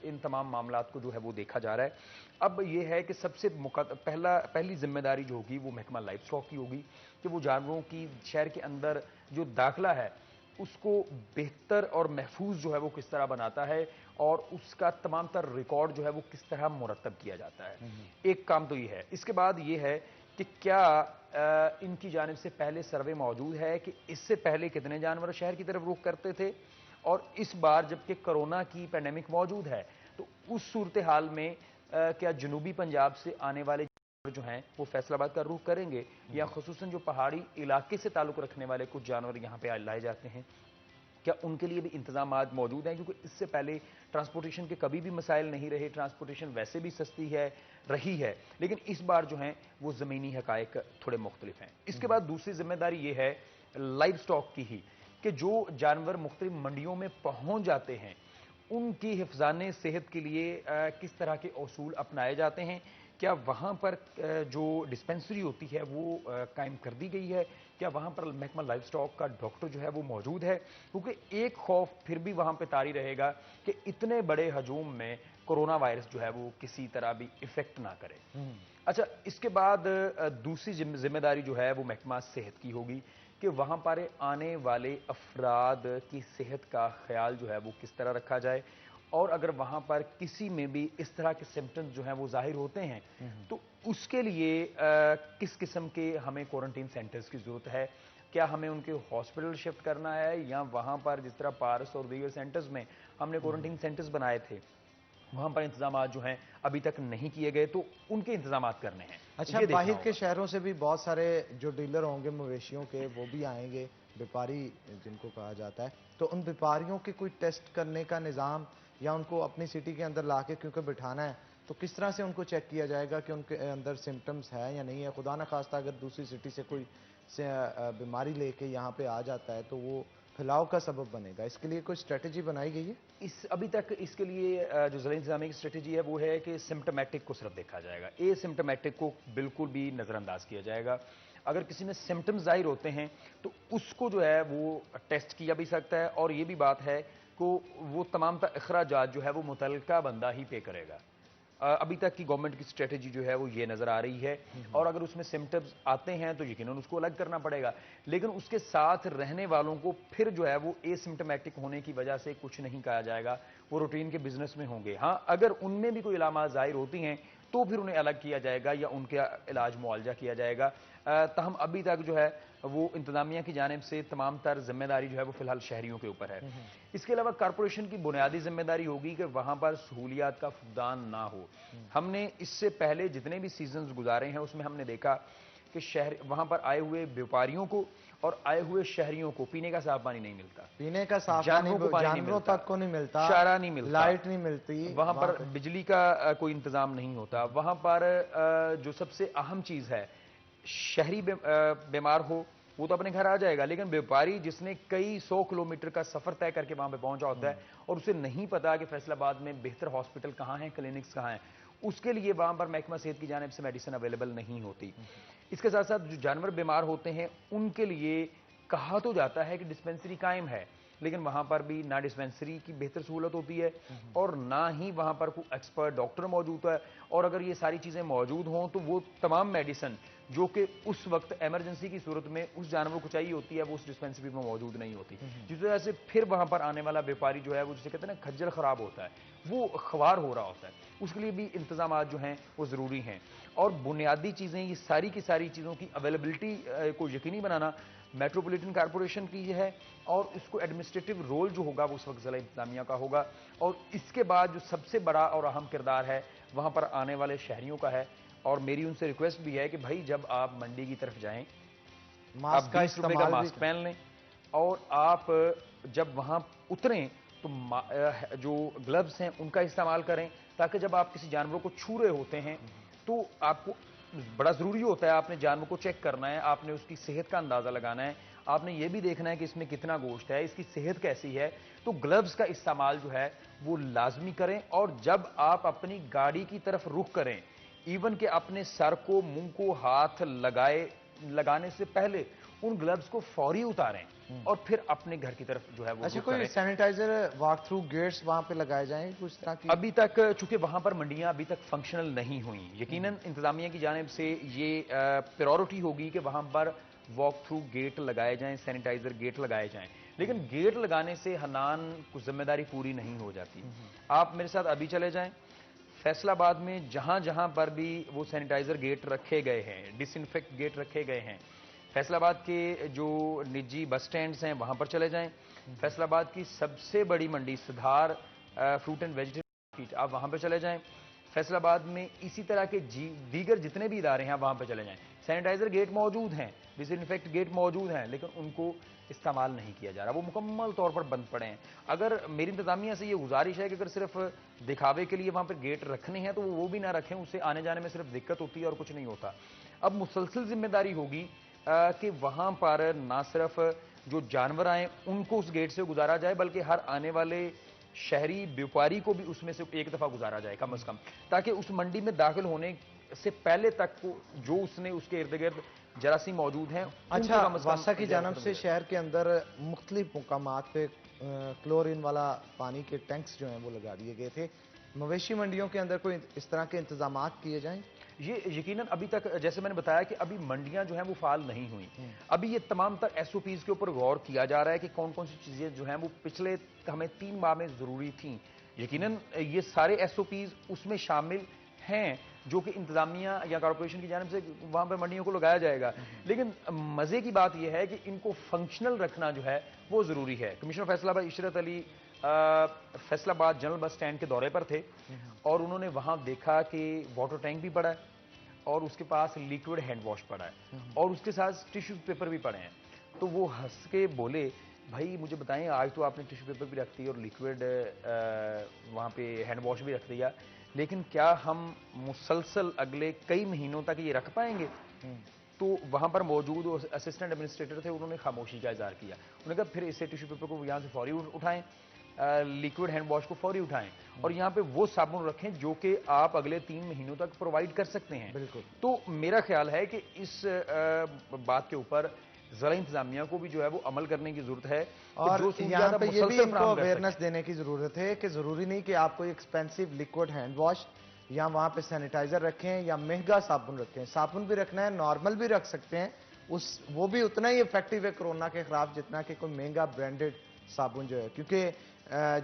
इन तमाम मामलात को जो है वो देखा जा रहा है। अब ये है कि सबसे पहली जिम्मेदारी जो होगी वो महकमा लाइव स्टॉक की होगी कि वो जानवरों की शहर के अंदर जो दाखिला है उसको बेहतर और महफूज जो है वो किस तरह बनाता है और उसका तमाम तर रिकॉर्ड जो है वो किस तरह मुरतब किया जाता है। एक काम तो ये है। इसके बाद ये है कि क्या इनकी जानिब से पहले सर्वे मौजूद है कि इससे पहले कितने जानवर शहर की तरफ रुख करते थे, और इस बार जबकि कोरोना की पैंडेमिक मौजूद है तो उस सूरत हाल में क्या जनूबी पंजाब से आने वाले जो हैं वो फैसलाबाद का रुख करेंगे, या खुसूसन जो पहाड़ी इलाके से ताल्लुक़ रखने वाले कुछ जानवर यहाँ पे लाए जाते हैं, क्या उनके लिए भी इंतजाम मौजूद हैं? क्योंकि इससे पहले ट्रांसपोर्टेशन के कभी भी मसाइल नहीं रहे, ट्रांसपोर्टेशन वैसे भी सस्ती है रही है, लेकिन इस बार जो हैं वो ज़मीनी हकायक थोड़े मुख्तलिफ हैं। इसके बाद दूसरी जिम्मेदारी ये है लाइव स्टॉक की ही, कि जो जानवर मुख्तलिफ मंडियों में पहुंच जाते हैं उनकी हिफाज़ाने सेहत के लिए किस तरह के उसूल अपनाए जाते हैं, क्या वहाँ पर जो डिस्पेंसरी होती है वो कायम कर दी गई है, क्या वहाँ पर महकमा लाइफ स्टॉक का डॉक्टर जो है वो मौजूद है, क्योंकि एक खौफ फिर भी वहाँ पे तारी रहेगा कि इतने बड़े हजूम में कोरोना वायरस जो है वो किसी तरह भी इफेक्ट ना करे। अच्छा, इसके बाद दूसरी जिम्मेदारी जो है वो महकमा सेहत की होगी कि वहाँ पर आने वाले अफराद की सेहत का ख्याल जो है वो किस तरह रखा जाए, और अगर वहाँ पर किसी में भी इस तरह के सिम्टम्स जो हैं वो जाहिर होते हैं तो उसके लिए किस किस्म के हमें क्वारंटीन सेंटर्स की ज़रूरत है, क्या हमें उनके हॉस्पिटल शिफ्ट करना है, या वहाँ पर जिस तरह पारस और दीगर सेंटर्स में हमने क्वारंटीन सेंटर्स बनाए थे वहाँ पर इंतजाम जो हैं अभी तक नहीं किए गए, तो उनके इंतजाम करने हैं। अच्छा, बाहर के शहरों से भी बहुत सारे जो डीलर होंगे मवेशियों के वो भी आएंगे, व्यापारी जिनको कहा जाता है, तो उन व्यापारियों के कोई टेस्ट करने का निज़ाम या उनको अपनी सिटी के अंदर ला के क्योंकि बिठाना है, तो किस तरह से उनको चेक किया जाएगा कि उनके अंदर सिम्टम्स है या नहीं है? खुदा न खास्ता अगर दूसरी सिटी से कोई बीमारी लेके यहाँ पे आ जाता है तो वो फैलाव का सबब बनेगा। इसके लिए कोई स्ट्रेटजी बनाई गई है? अभी तक इसके लिए जो ज़िला इंतज़ामिया की स्ट्रेटजी है वो है कि सिम्टोमेटिक को सिर्फ देखा जाएगा, एसिम्टोमेटिक को बिल्कुल भी नज़रअंदाज किया जाएगा। अगर किसी में सिम्टम्स ज़ाहिर होते हैं तो उसको जो है वो टेस्ट किया भी सकता है, और ये भी बात है कि वो तमाम अखराजात जो है वो मुतल्लिका बंदा ही पे करेगा। अभी तक की गवर्नमेंट की स्ट्रेटजी जो है वो ये नज़र आ रही है, और अगर उसमें सिम्टम्स आते हैं तो यकीनन उसको अलग करना पड़ेगा, लेकिन उसके साथ रहने वालों को फिर जो है वो एसिम्टोमेटिक होने की वजह से कुछ नहीं कहा जाएगा, वो रूटीन के बिजनेस में होंगे। हाँ, अगर उनमें भी कोई इलामात ज़ाहिर होती हैं तो फिर उन्हें अलग किया जाएगा या उनका इलाज मुआवजा किया जाएगा। तहम अभी तक जो है वो इंतजामिया की जानिब से तमाम तर जिम्मेदारी जो है वो फिलहाल शहरियों के ऊपर है। इसके अलावा कारपोरेशन की बुनियादी जिम्मेदारी होगी कि वहाँ पर सहूलियात का फुकदान ना हो। हमने इससे पहले जितने भी सीजन्स गुजारे हैं उसमें हमने देखा कि शहर वहाँ पर आए हुए व्यापारियों को और आए हुए शहरियों को पीने का साफ पानी नहीं मिलता, पीने का साफ जानवरों तक को नहीं मिलता, चारा नहीं मिलता, लाइट नहीं मिलती, वहाँ पर बिजली का कोई इंतजाम नहीं होता, वहाँ पर जो सबसे अहम चीज़ है, शहरी बीमार हो वो तो अपने घर आ जाएगा, लेकिन व्यापारी जिसने कई 100 किलोमीटर का सफर तय करके वहां पे पहुंचा होता है और उसे नहीं पता कि फैसलाबाद में बेहतर हॉस्पिटल कहाँ हैं, क्लिनिक्स कहाँ हैं, उसके लिए वहां पर महकमा सेहत की जानिब से मेडिसिन अवेलेबल नहीं होती। इसके साथ साथ जो जानवर बीमार होते हैं उनके लिए कहा तो जाता है कि डिस्पेंसरी कायम है, लेकिन वहां पर भी ना डिस्पेंसरी की बेहतर सहूलत होती है और ना ही वहां पर कोई एक्सपर्ट डॉक्टर मौजूद है, और अगर ये सारी चीजें मौजूद हों तो वो तमाम मेडिसिन जो कि उस वक्त इमरजेंसी की सूरत में उस जानवर को चाहिए होती है वो उस डिस्पेंसरी में मौजूद नहीं होती, जिस वजह से फिर वहां पर आने वाला व्यापारी जो है वो जिसे कहते हैं ना खज्जल खराब होता है, वो ख्वार हो रहा होता है। उसके लिए भी इंतजाम जो हैं वो ज़रूरी हैं, और बुनियादी चीज़ें ये सारी की सारी चीज़ों की अवेलेबिलिटी को यकीनी बनाना मेट्रोपॉलिटन कॉरपोरेशन की है, और इसको एडमिनिस्ट्रेटिव रोल जो होगा वो उस वक्त ज़िला इंतजामिया का होगा। और इसके बाद जो सबसे बड़ा और अहम किरदार है वहाँ पर आने वाले शहरियों का है, और मेरी उनसे रिक्वेस्ट भी है कि भाई जब आप मंडी की तरफ जाएं आप 20 रुपए का मास्क पहन लें, और आप जब वहाँ उतरें तो जो ग्लव्स हैं उनका इस्तेमाल करें, ताकि जब आप किसी जानवर को छू रहे होते हैं तो आपको बड़ा ज़रूरी होता है, आपने जानवर को चेक करना है, आपने उसकी सेहत का अंदाज़ा लगाना है, आपने ये भी देखना है कि इसमें कितना गोश्त है, इसकी सेहत कैसी है, तो ग्लव्स का इस्तेमाल जो है वो लाजमी करें। और जब आप अपनी गाड़ी की तरफ रुख करें, इवन कि अपने सर को, मुंह को हाथ लगाने से पहले उन ग्लव्स को फौरी उतारें और फिर अपने घर की तरफ जो है वो अच्छा, कोई सैनिटाइजर वॉक थ्रू गेट्स वहां पे लगाए जाएं कुछ तरह की? अभी तक चूंकि वहां पर मंडियां अभी तक फंक्शनल नहीं हुई, यकीनन इंतजामिया की जानिब से ये प्रायोरिटी होगी कि वहां पर वॉक थ्रू गेट लगाए जाएं, सैनिटाइजर गेट लगाए जाएं, लेकिन गेट लगाने से हनान कुछ जिम्मेदारी पूरी नहीं हो जाती। आप मेरे साथ अभी चले जाएं, फैसलाबाद में जहां जहां पर भी वो सैनिटाइजर गेट रखे गए हैं, डिसइंफेक्ट गेट रखे गए हैं, फैसलाबाद के जो निजी बस स्टैंड्स हैं वहां पर चले जाएं, फैसलाबाद की सबसे बड़ी मंडी सुधार फ्रूट एंड वेजिटेबल मार्केट आप वहां पर चले जाएं, फैसलाबाद में इसी तरह के दीगर जितने भी इदारे हैं वहां पर चले जाएं। सैनिटाइजर गेट मौजूद हैं, डिसइंफेक्ट गेट मौजूद हैं, लेकिन उनको इस्तेमाल नहीं किया जा रहा, वो मुकम्मल तौर पर बंद पड़े हैं। अगर मेरी इंतजामिया से ये गुजारिश है कि अगर सिर्फ दिखावे के लिए वहां पर गेट रखने हैं तो वो भी ना रखें, उससे आने जाने में सिर्फ दिक्कत होती है और कुछ नहीं होता। अब मुसलसल जिम्मेदारी होगी कि वहां पर ना सिर्फ जो जानवर आए उनको उस गेट से गुजारा जाए, बल्कि हर आने वाले शहरी व्यापारी को भी उसमें से एक दफा गुजारा जाए कम से कम, ताकि उस मंडी में दाखिल होने से पहले तक को जो उसने उसके इर्द गिर्द जरासीम मौजूद हैं। अच्छा, वासा की जानब से शहर के अंदर मुख्तलिफ मुकामात पे क्लोरीन वाला पानी के टैंक्स जो हैं वो लगा दिए गए थे। मवेशी मंडियों के अंदर कोई इस तरह के इंतजाम किए जाएं? ये यकीनन अभी तक, जैसे मैंने बताया कि अभी मंडियां जो हैं वो फाल नहीं हुई। अभी ये तमाम तर एसओपीज के ऊपर गौर किया जा रहा है कि कौन कौन सी चीजें जो हैं वो पिछले हमें 3 माह में जरूरी थी। यकीनन ये सारे एसओपीज उसमें शामिल हैं जो कि इंतजामिया या कॉर्पोरेशन की जानिब से वहां पर मंडियों को लगाया जाएगा। लेकिन मजे की बात यह है कि इनको फंक्शनल रखना जो है वो जरूरी है। Commissioner Faisalabad Ishrat Ali Faisalabad general bus stand के दौरे पर थे और उन्होंने वहां देखा कि वाटर टैंक भी पड़ा है और उसके पास लिक्विड हैंड वॉश पड़ा है और उसके साथ टिश्यू पेपर भी पड़े हैं। तो वो हंस के बोले, भाई मुझे बताएं, आज तो आपने टिश्यू पेपर भी रख दिया और लिक्विड वहाँ पे हैंड वॉश भी रख दिया, लेकिन क्या हम मुसलसल अगले कई महीनों तक ये रख पाएंगे? तो वहां पर मौजूद असिस्टेंट एडमिनिस्ट्रेटर थे, उन्होंने खामोशी का इजहार किया। उन्होंने कहा फिर इसे टिश्यू पेपर को यहाँ से फौरी उठाएं, लिक्विड हैंड वॉश को फौरी उठाएं और यहाँ पे वो साबुन रखें जो कि आप अगले 3 महीनों तक प्रोवाइड कर सकते हैं। बिल्कुल। तो मेरा ख्याल है कि इस बात के ऊपर जरा इंतजामिया को भी जो है वो अमल करने की जरूरत है और यहाँ पे ये भी इनको अवेयरनेस देने की जरूरत है कि जरूरी नहीं कि आप कोई एक्सपेंसिव लिक्विड हैंड वॉश या वहां पे सैनिटाइजर रखें या महंगा साबुन रखें। साबुन भी रखना है, नॉर्मल भी रख सकते हैं, वो भी उतना ही इफेक्टिव है कोरोना के खिलाफ जितना कि कोई महंगा ब्रांडेड साबुन जो है। क्योंकि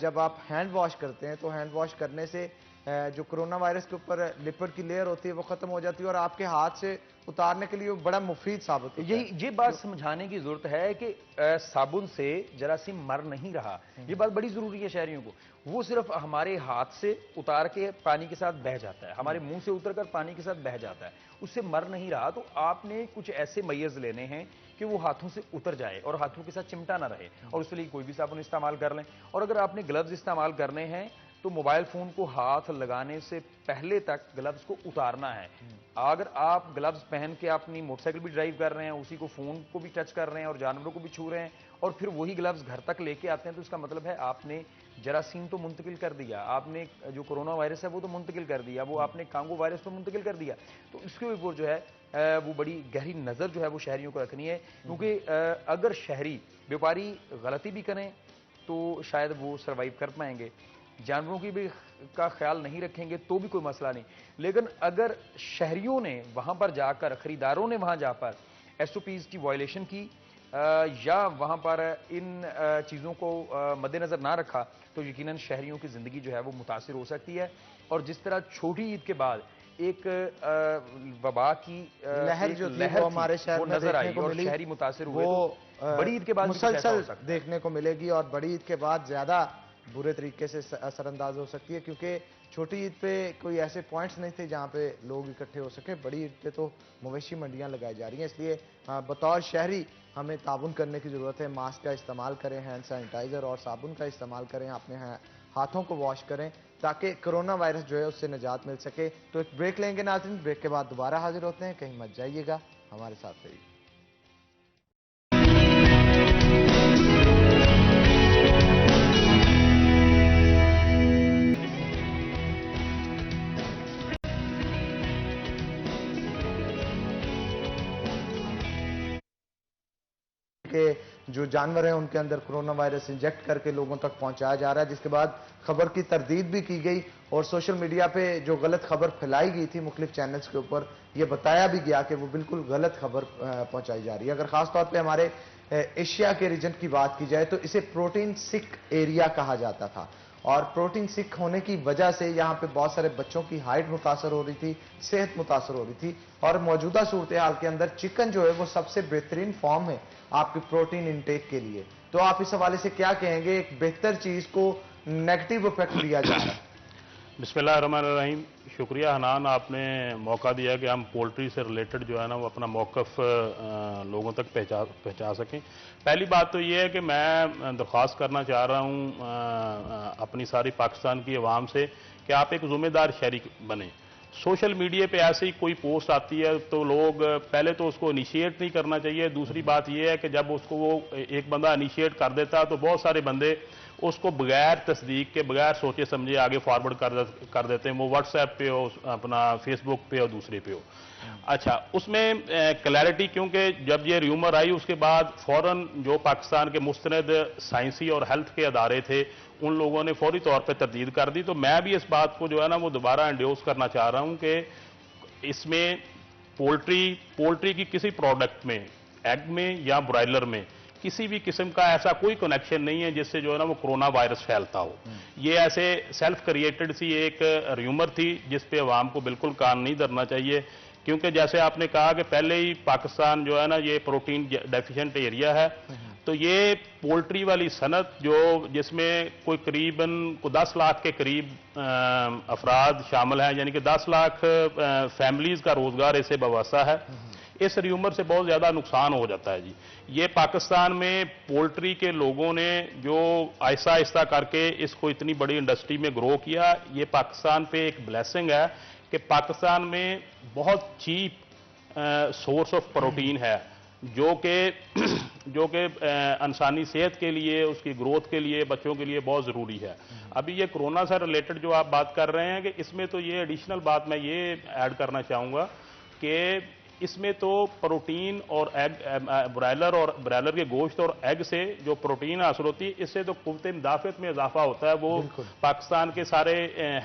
जब आप हैंड वॉश करते हैं तो हैंड वॉश करने से जो कोरोना वायरस के ऊपर लिपिड की लेयर होती है वो खत्म हो जाती है और आपके हाथ से उतारने के लिए वो बड़ा मुफीद साबित होता है। ये बात समझाने की जरूरत है कि साबुन से जरासीम मर नहीं रहा। ये बात बड़ी जरूरी है शहरियों को। वो सिर्फ हमारे हाथ से उतार के पानी के साथ बह जाता है, हमारे मुंह से उतरकर पानी के साथ बह जाता है, उससे मर नहीं रहा। तो आपने कुछ ऐसे मैयर्स लेने हैं कि वो हाथों से उतर जाए और हाथों के साथ चिमटा ना रहे, और उसके लिए कोई भी साबुन इस्तेमाल कर लें। और अगर आपने ग्लव्स इस्तेमाल करने हैं तो मोबाइल फोन को हाथ लगाने से पहले तक ग्लव्स को उतारना है। अगर आप ग्लव्स पहन के अपनी मोटरसाइकिल भी ड्राइव कर रहे हैं, उसी को फोन को भी टच कर रहे हैं और जानवरों को भी छू रहे हैं और फिर वही ग्लव्स घर तक लेके आते हैं, तो इसका मतलब है आपने जरासीम तो मुंतकिल कर दिया, आपने जो कोरोना वायरस है वो तो मुंतकिल कर दिया, वो आपने कांगो वायरस तो मुंतकिल कर दिया। तो इसके ऊपर जो है वो बड़ी गहरी नजर जो है वो शहरियों को रखनी है, क्योंकि अगर शहरी व्यापारी गलती भी करें तो शायद वो सर्वाइव कर पाएंगे, जानवरों की भी का ख्याल नहीं रखेंगे तो भी कोई मसला नहीं। लेकिन अगर शहरियों ने वहां पर जाकर, खरीदारों ने वहां जाकर एसओपीज की वायलेशन की या वहां पर इन चीजों को मद्देनजर ना रखा तो यकीनन शहरियों की जिंदगी जो है वो मुतासिर हो सकती है। और जिस तरह छोटी ईद के बाद एक वबा की लहर जो थी वो हमारे शहर में नजर आई को और मिली, शहरी मुतासिर हुए, वो बड़ी ईद के बाद मुसलसल देखने को मिलेगी और बड़ी ईद के बाद ज्यादा बुरे तरीके से असरअंदाज हो सकती है, क्योंकि छोटी ईद पे कोई ऐसे पॉइंट्स नहीं थे जहां पे लोग इकट्ठे हो सके। बड़ी ईद पे तो मवेशी मंडियां लगाई जा रही हैं, इसलिए बतौर शहरी हमें ताबुन करने की जरूरत है। मास्क का इस्तेमाल करें, हैंड सैनिटाइजर और साबुन का इस्तेमाल करें, अपने हाथों को वॉश करें ताकि कोरोना वायरस जो है उससे निजात मिल सके। तो एक ब्रेक लेंगे नाज़रीन, ब्रेक के बाद दोबारा हाजिर होते हैं, कहीं मत जाइएगा, हमारे साथ रहिए। के जो जानवर हैं उनके अंदर कोरोना वायरस इंजेक्ट करके लोगों तक पहुंचाया जा रहा है, जिसके बाद खबर की तरदीद भी की गई और सोशल मीडिया पे जो गलत खबर फैलाई गई थी मुख्तलिफ चैनल्स के ऊपर, ये बताया भी गया कि वो बिल्कुल गलत खबर पहुंचाई जा रही है। अगर खासतौर पर हमारे एशिया के रीजन की बात की जाए तो इसे प्रोटीन सिक एरिया कहा जाता था और प्रोटीन सिक होने की वजह से यहाँ पे बहुत सारे बच्चों की हाइट मुतासर हो रही थी, सेहत मुतासर हो रही थी। और मौजूदा सूरत हाल के अंदर चिकन जो है वो सबसे बेहतरीन फॉर्म है आपकी प्रोटीन इंटेक के लिए। तो आप इस हवाले से क्या कहेंगे, एक बेहतर चीज को नेगेटिव इफेक्ट दिया जा रहा है? बिस्मिल्लाहिर्रहमानिर्रहीम। शुक्रिया हनान, आपने मौका दिया कि हम पोल्ट्री से रिलेटेड जो है ना वो अपना मौक़िफ़ लोगों तक पहुँचा सकें। पहली बात तो ये है कि मैं दरख्वास्त करना चाह रहा हूँ अपनी सारी पाकिस्तान की अवाम से कि आप एक ज़िम्मेदार शरीक बने। सोशल मीडिया पे ऐसे ही कोई पोस्ट आती है तो लोग पहले तो उसको इनिशिएट नहीं करना चाहिए। दूसरी बात यह है कि जब उसको वो एक बंदा इनिशिएट कर देता है तो बहुत सारे बंदे उसको बगैर तस्दीक के, बगैर सोचे समझे आगे फॉरवर्ड कर देते हैं। वो व्हाट्सएप पे हो, अपना फेसबुक पे हो, दूसरे पे हो। अच्छा, उसमें क्लैरिटी, क्योंकि जब ये र्यूमर आई उसके बाद फौरन जो पाकिस्तान के मुस्तनद साइंसी और हेल्थ के अदारे थे उन लोगों ने फौरी तौर पर तरदीद कर दी। तो मैं भी इस बात को जो है ना वो दोबारा इंड्यूस करना चाह रहा हूं कि इसमें पोल्ट्री की किसी प्रोडक्ट में, एग में या ब्रॉयलर में किसी भी किस्म का ऐसा कोई कनेक्शन नहीं है जिससे जो है ना वो कोरोना वायरस फैलता हो। ये ऐसे सेल्फ क्रिएटेड सी एक र्यूमर थी जिस पे अवाम को बिल्कुल कान नहीं धरना चाहिए, क्योंकि जैसे आपने कहा कि पहले ही पाकिस्तान जो है ना ये प्रोटीन डेफिशिएंट एरिया है। तो ये पोल्ट्री वाली सनत जिसमें कोई करीबन 10 लाख के करीब अफराद शामिल हैं, यानी कि 10 लाख फैमिलीज का रोजगार इससे वाबस्ता है, इस र्यूमर से बहुत ज्यादा नुकसान हो जाता है जी। ये पाकिस्तान में पोल्ट्री के लोगों ने जो आहिस्ता आहिस्ता करके इसको इतनी बड़ी इंडस्ट्री में ग्रो किया, ये पाकिस्तान पे एक ब्लेसिंग है कि पाकिस्तान में बहुत चीप सोर्स ऑफ प्रोटीन है जो कि इंसानी सेहत के लिए, उसकी ग्रोथ के लिए, बच्चों के लिए बहुत ज़रूरी है। अभी ये कोरोना से रिलेटेड जो आप बात कर रहे हैं कि इसमें तो ये एडिशनल बात मैं ये ऐड करना चाहूँगा कि इसमें तो प्रोटीन और एग, ब्रायलर के गोश्त और एग से जो प्रोटीन हासिल होती है, इससे तो कुव्वत मुदाफ़अत में इजाफा होता है। वो पाकिस्तान के सारे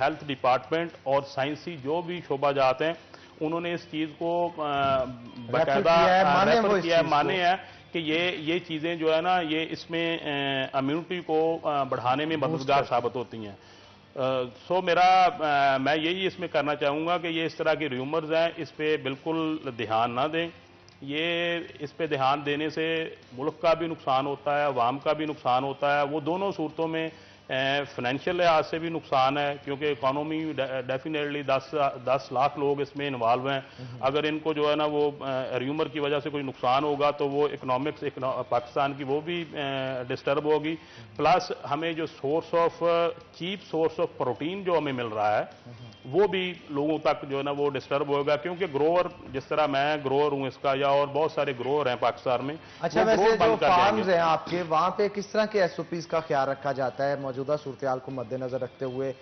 हेल्थ डिपार्टमेंट और साइंसी जो भी शोबाजात हैं उन्होंने इस चीज़ को बाकायदा रेफर किया है, माने हैं कि ये चीज़ें जो है ना ये इसमें इम्यूनिटी को बढ़ाने में मददगार साबित होती हैं। मैं यही इसमें करना चाहूँगा कि ये इस तरह की र्यूमर्स हैं, इस पर बिल्कुल ध्यान ना दें। ये इस पे ध्यान देने से मुल्क का भी नुकसान होता है, अवाम का भी नुकसान होता है। वो दोनों सूरतों में फाइनेंशियल लिहाज से भी नुकसान है, क्योंकि इकॉनमी डेफिनेटली 10 लाख लोग इसमें इन्वॉल्व हैं। अगर इनको जो है ना वो र्यूमर की वजह से कोई नुकसान होगा तो वो इकोनॉमिक्स पाकिस्तान की वो भी डिस्टर्ब होगी। प्लस हमें जो चीप सोर्स ऑफ प्रोटीन जो हमें मिल रहा है वो भी लोगों तक जो है ना वो डिस्टर्ब होगा, क्योंकि ग्रोअर, जिस तरह मैं ग्रोअर हूं इसका, या और बहुत सारे ग्रोअर हैं पाकिस्तान में। अच्छा, वैसे जो फार्म्स हैं आपके, वहां पे किस तरह के एसओपीज का ख्याल रखा जाता है मौजूदा सूरत-ए-हाल को मद्देनजर रखते हुए?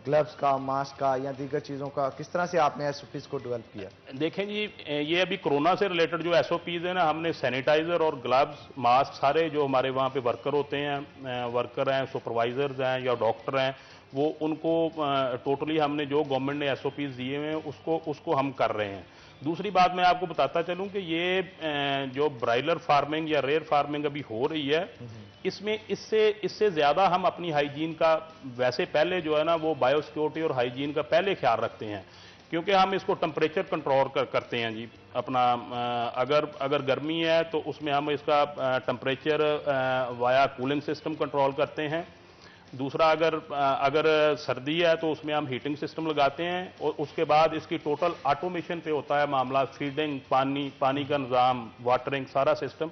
ग्लव्स का, मास्क का या दीगर चीजों का किस तरह से आपने एसओपीज को डेवलप किया? देखें जी, ये अभी कोरोना से रिलेटेड जो एसओपीज है ना, हमने सैनिटाइजर और ग्लव्स, मास्क, सारे जो हमारे वहाँ पे वर्कर होते हैं, वर्कर हैं, सुपरवाइजर्स हैं या डॉक्टर हैं, वो उनको टोटली हमने जो गवर्नमेंट ने एसओपीज दिए हुए हैं उसको हम कर रहे हैं। दूसरी बात मैं आपको बताता चलूं कि ये जो ब्रायलर फार्मिंग या रेयर फार्मिंग अभी हो रही है, इसमें इससे ज्यादा हम अपनी हाइजीन का, वैसे पहले जो है ना वो बायोसिक्योरिटी और हाइजीन का पहले ख्याल रखते हैं, क्योंकि हम इसको टेम्परेचर कंट्रोल करते हैं जी अपना। अगर गर्मी है तो उसमें हम इसका temperature via cooling system control करते हैं। दूसरा, अगर सर्दी है तो उसमें हम हीटिंग सिस्टम लगाते हैं, और उसके बाद इसकी टोटल ऑटोमेशन पे होता है मामला, फीडिंग, पानी का निज़ाम, वाटरिंग, सारा सिस्टम।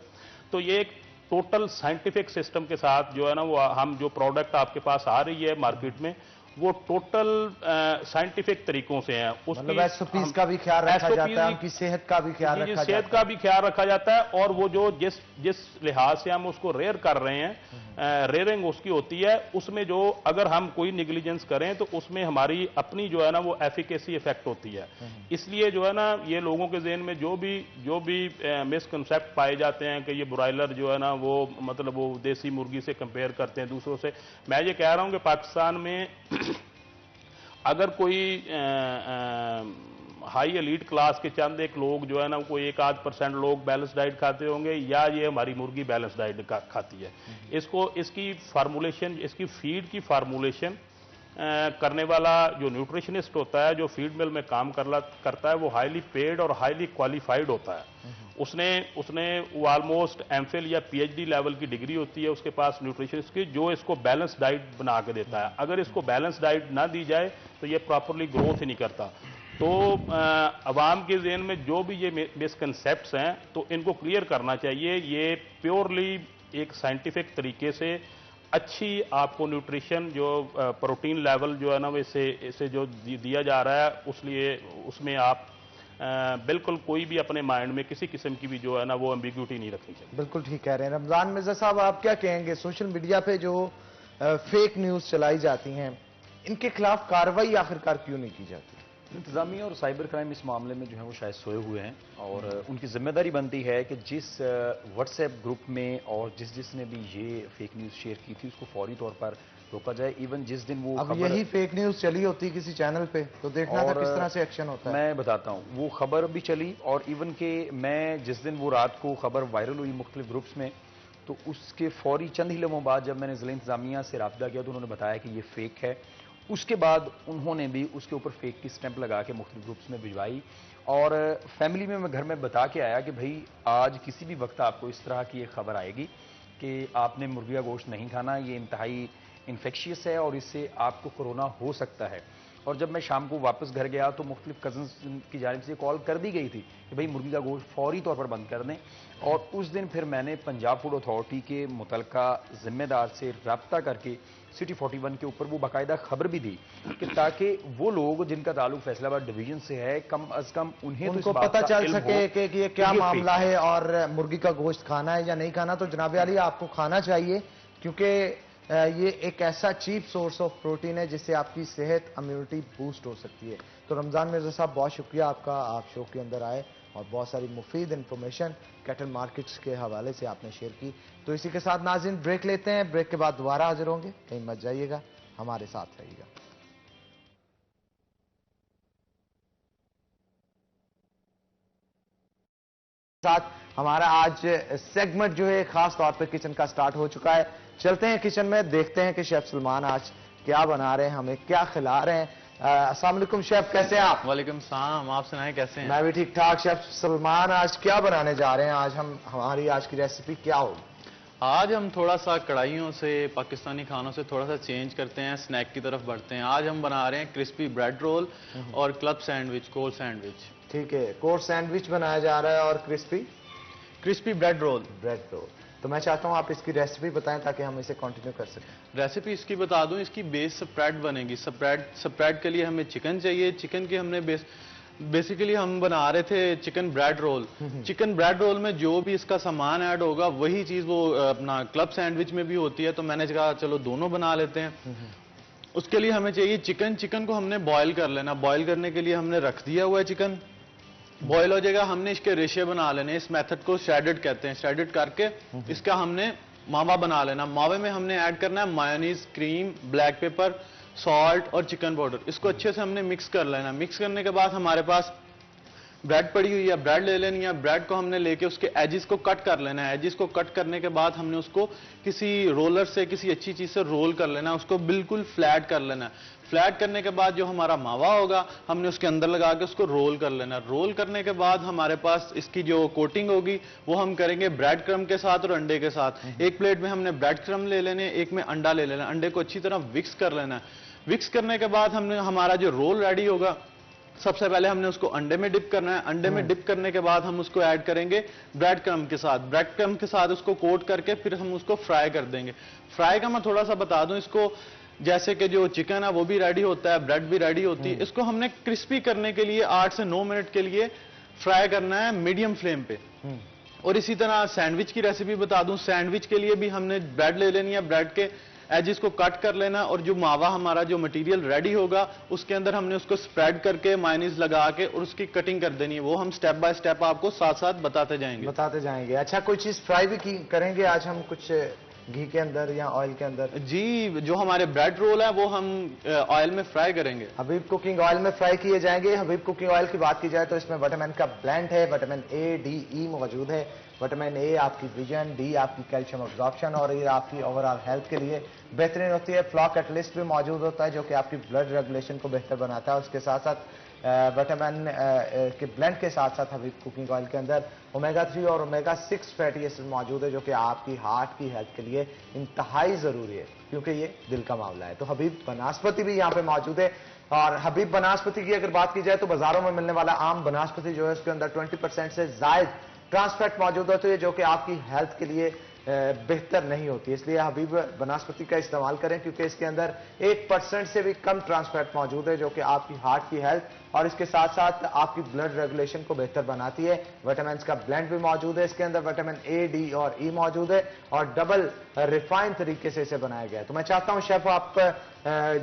तो ये एक टोटल साइंटिफिक सिस्टम के साथ जो है ना वो हम जो प्रोडक्ट आपके पास आ रही है मार्केट में, वो टोटल साइंटिफिक तरीकों से हैं। मतलब एसओपीज का भी ख्याल रखा जाता है, उनकी सेहत का भी ख्याल रखा जाता है। सेहत का भी ख्याल रखा जाता है, और वो जो जिस लिहाज से हम उसको रेयर कर रहे हैं, रेयरिंग उसकी होती है, उसमें जो अगर हम कोई निगलिजेंस करें तो उसमें हमारी अपनी जो है ना वो एफिकेसी इफेक्ट होती है। इसलिए जो है ना ये लोगों के ज़हन में जो भी मिसकंसेप्ट पाए जाते हैं कि ये ब्रॉयलर जो है ना वो मतलब वो देसी मुर्गी से कंपेयर करते हैं दूसरों से, मैं ये कह रहा हूं कि पाकिस्तान में अगर कोई हाई एलीट क्लास के चंद एक लोग जो है ना कोई 1-8% लोग बैलेंस डाइट खाते होंगे, या ये हमारी मुर्गी बैलेंस डाइट खाती है। इसकी फार्मूलेशन, इसकी फीड की फार्मूलेशन करने वाला जो न्यूट्रिशनिस्ट होता है, जो फीड मिल में काम करता है, वो हाईली पेड और हाईली क्वालिफाइड होता है। उसने वो ऑलमोस्ट एमफिल या पीएचडी लेवल की डिग्री होती है उसके पास न्यूट्रिशनिस्ट की, जो इसको बैलेंस डाइट बना के देता है। अगर इसको बैलेंस डाइट ना दी जाए तो ये प्रॉपरली ग्रोथ ही नहीं करता। तो अवाम के ज़हन में जो भी ये मिसकंसेप्ट्स हैं तो इनको क्लियर करना चाहिए। ये प्योरली एक साइंटिफिक तरीके से अच्छी आपको न्यूट्रिशन जो प्रोटीन लेवल जो है ना वो इसे जो दिया जा रहा है उसमें आप बिल्कुल कोई भी अपने माइंड में किसी किस्म की भी जो है ना वो एम्बिग्यूटी नहीं रखनी चाहिए। बिल्कुल ठीक कह रहे हैं रमजान मिर्जा साहब, आप क्या कहेंगे सोशल मीडिया पे जो फेक न्यूज चलाई जाती हैं इनके खिलाफ कार्रवाई आखिरकार क्यों नहीं की जाती? इंतजामिया और साइबर क्राइम इस मामले में जो है वो शायद सोए हुए हैं और उनकी जिम्मेदारी बनती है कि जिस व्हाट्सएप ग्रुप में और जिसने भी ये फेक न्यूज़ शेयर की थी उसको फौरी तौर पर रोका जाए। इवन जिस दिन वो अब यही फेक न्यूज चली होती किसी चैनल पे तो देखना था किस तरह से एक्शन होता है। मैं बताता हूँ, वो खबर भी चली और इवन के मैं जिस दिन वो रात को खबर वायरल हुई मुख्तलिफ ग्रुप्स में तो उसके फौरी चंद ही लम्हों बाद जब मैंने ज़िला इंतजामिया से रब्ता किया तो उन्होंने बताया कि ये फेक है। उसके बाद उन्होंने भी उसके ऊपर फेक की स्टैंप लगा के मुख्तलिफ ग्रुप्स में भिजवाई और फैमिली में मैं घर में बता के आया कि भाई आज किसी भी वक्त आपको इस तरह की एक खबर आएगी कि आपने मुर्गी का गोश्त नहीं खाना, ये इंतहाई इन्फेक्शियस है और इससे आपको कोरोना हो सकता है। और जब मैं शाम को वापस घर गया तो मुख्तलिफ कज़न्स की जानिब से कॉल कर दी गई थी कि भाई मुर्गी का गोश्त फौरी तौर पर बंद कर दें। और उस दिन फिर मैंने पंजाब फूड अथॉरिटी के मुतलका जिम्मेदार से रब्ता करके सिटी 41 के ऊपर वो बाकायदा खबर भी दी कि ताकि वो लोग जिनका ताल्लुक फैसलाबाद डिवीजन से है कम अज कम उन्हें उनको पता चल सके कि ये क्या मामला है और मुर्गी का गोश्त खाना है या नहीं खाना। तो जनाब अली आपको खाना चाहिए क्योंकि ये एक ऐसा चीप सोर्स ऑफ प्रोटीन है जिससे आपकी सेहत इम्यूनिटी बूस्ट हो सकती है। तो रमजान मिर्जा साहब बहुत शुक्रिया आपका, आप शो के अंदर आए और बहुत सारी मुफीद इंफॉर्मेशन कैटल मार्केट्स के हवाले से आपने शेयर की। तो इसी के साथ नाज़रीन ब्रेक लेते हैं, ब्रेक के बाद दोबारा हाजिर होंगे, कहीं मत जाइएगा, हमारे साथ रहिएगा। साथ हमारा आज सेगमेंट जो है खास तौर पे किचन का स्टार्ट हो चुका है। चलते हैं किचन में, देखते हैं कि शेफ सलमान आज क्या बना रहे हैं, हमें क्या खिला रहे हैं। अस्सलाम वालेकुम शेफ, कैसे हैं आप? वालेकुम सलाम, आप सुनाएं कैसे हैं? मैं भी ठीक ठाक। शेफ सलमान आज क्या बनाने जा रहे हैं? आज हमारी आज की रेसिपी क्या होगी? आज हम थोड़ा सा कढ़ाइयों से, पाकिस्तानी खानों से थोड़ा सा चेंज करते हैं, स्नैक की तरफ बढ़ते हैं। आज हम बना रहे हैं क्रिस्पी ब्रेड रोल और क्लब सैंडविच, कोर सैंडविच। ठीक है, कोर सैंडविच बनाया जा रहा है और क्रिस्पी ब्रेड रोल। तो मैं चाहता हूं आप इसकी रेसिपी बताएं ताकि हम इसे कंटिन्यू कर सकें। रेसिपी इसकी बता दूं, इसकी बेस स्प्रेड बनेगी। स्प्रेड के लिए हमें चिकन चाहिए। चिकन की हमने बेसिकली हम बना रहे थे chicken bread roll. Chicken bread roll में जो भी इसका सामान ऐड होगा वही चीज वो अपना क्लब सैंडविच में भी होती है। तो मैंने कहा चलो दोनों बना लेते हैं। उसके लिए हमें चाहिए चिकन को हमने बॉयल कर लेना। बॉयल करने के लिए हमने रख दिया हुआ है चिकन। बॉयल हो जाएगा, हमने इसके रेशे बना लेने। इस मेथड को श्रेडेड कहते हैं। श्रेडेड करके इसका हमने मावा बना लेना। मावे में हमने ऐड करना है mayonnaise, cream, black pepper, salt और चिकन पाउडर। इसको अच्छे से हमने मिक्स कर लेना। मिक्स करने के बाद हमारे पास ब्रेड पड़ी हुई है, ब्रेड ले लेनी है। ब्रेड को हमने लेके उसके एजिस को कट कर लेना है। एजिस को कट करने के बाद हमने उसको किसी रोलर से, किसी अच्छी चीज से रोल कर लेना है। उसको बिल्कुल फ्लैट कर लेना है। फ्लैट करने के बाद जो हमारा मावा होगा हमने उसके अंदर लगा के उसको रोल कर लेना। रोल करने के बाद हमारे पास इसकी जो कोटिंग होगी वो हम करेंगे ब्रेड क्रम के साथ और अंडे के साथ। एक प्लेट में हमने ब्रेड क्रम ले लेने, एक में अंडा ले लेना। अंडे को अच्छी तरह मिक्स कर लेना है। मिक्स करने के बाद हमने हमारा जो रोल रेडी होगा, सबसे पहले हमने उसको अंडे में डिप करना है। अंडे में डिप करने के बाद हम उसको ऐड करेंगे ब्रेड क्रम के साथ। ब्रेड क्रम के साथ उसको कोट करके फिर हम उसको फ्राई कर देंगे। फ्राई का मैं थोड़ा सा बता दूं, इसको जैसे कि जो चिकन है वो भी रेडी होता है, ब्रेड भी रेडी होती है। इसको हमने क्रिस्पी करने के लिए 8 से 9 मिनट के लिए फ्राई करना है मीडियम फ्लेम पे। और इसी तरह सैंडविच की रेसिपी बता दूं, सैंडविच के लिए भी हमने ब्रेड ले लेनी है। ब्रेड के एजिस को कट कर लेना और जो मावा हमारा जो मटेरियल रेडी होगा उसके अंदर हमने उसको स्प्रेड करके मायोनीज लगा के और उसकी कटिंग कर देनी है। वो हम स्टेप बाय स्टेप आपको साथ साथ बताते जाएंगे। अच्छा, कोई चीज फ्राई भी करेंगे आज हम, कुछ घी के अंदर या ऑयल के अंदर? जी, जो हमारे ब्रेड रोल है वो हम ऑयल में फ्राई करेंगे। हबीब कुकिंग ऑयल में फ्राई किए जाएंगे। हबीब कुकिंग ऑयल की बात की जाए तो इसमें विटामिन का ब्लेंड है। विटामिन ए, डी, ई मौजूद है। विटामिन ए आपकी विजन, डी आपकी कैल्शियम अब्जॉर्प्शन और ये आपकी ओवरऑल हेल्थ के लिए बेहतरीन होती है। फ्लॉ कैटलिस्ट भी मौजूद होता है जो कि आपकी ब्लड रेगुलेशन को बेहतर बनाता है। उसके साथ साथ विटामिन के ब्लेंड के साथ साथ हबीब कुकिंग ऑयल के अंदर ओमेगा 3 और ओमेगा 6 फैटी एसिड मौजूद है जो कि आपकी हार्ट की हेल्थ के लिए इंतहाई ज़रूरी है क्योंकि ये दिल का मामला है। तो हबीब वनस्पति भी यहाँ पे मौजूद है। और हबीब बनास्पति की अगर बात की जाए तो बाजारों में मिलने वाला आम बनास्पति जो है उसके अंदर 20% से जायद ट्रांसफैट मौजूद होती है, जो कि आपकी हेल्थ के लिए बेहतर नहीं होती। इसलिए हबीब बनास्पति का इस्तेमाल करें, क्योंकि इसके अंदर 1% से भी कम ट्रांसफैट मौजूद है, जो कि आपकी हार्ट की हेल्थ और इसके साथ साथ आपकी ब्लड रेगुलेशन को बेहतर बनाती है। विटामिन का ब्लेंड भी मौजूद है इसके अंदर, विटामिन ए, डी और ई मौजूद है और डबल रिफाइंड तरीके से इसे बनाया गया है। तो मैं चाहता हूं शेफ आप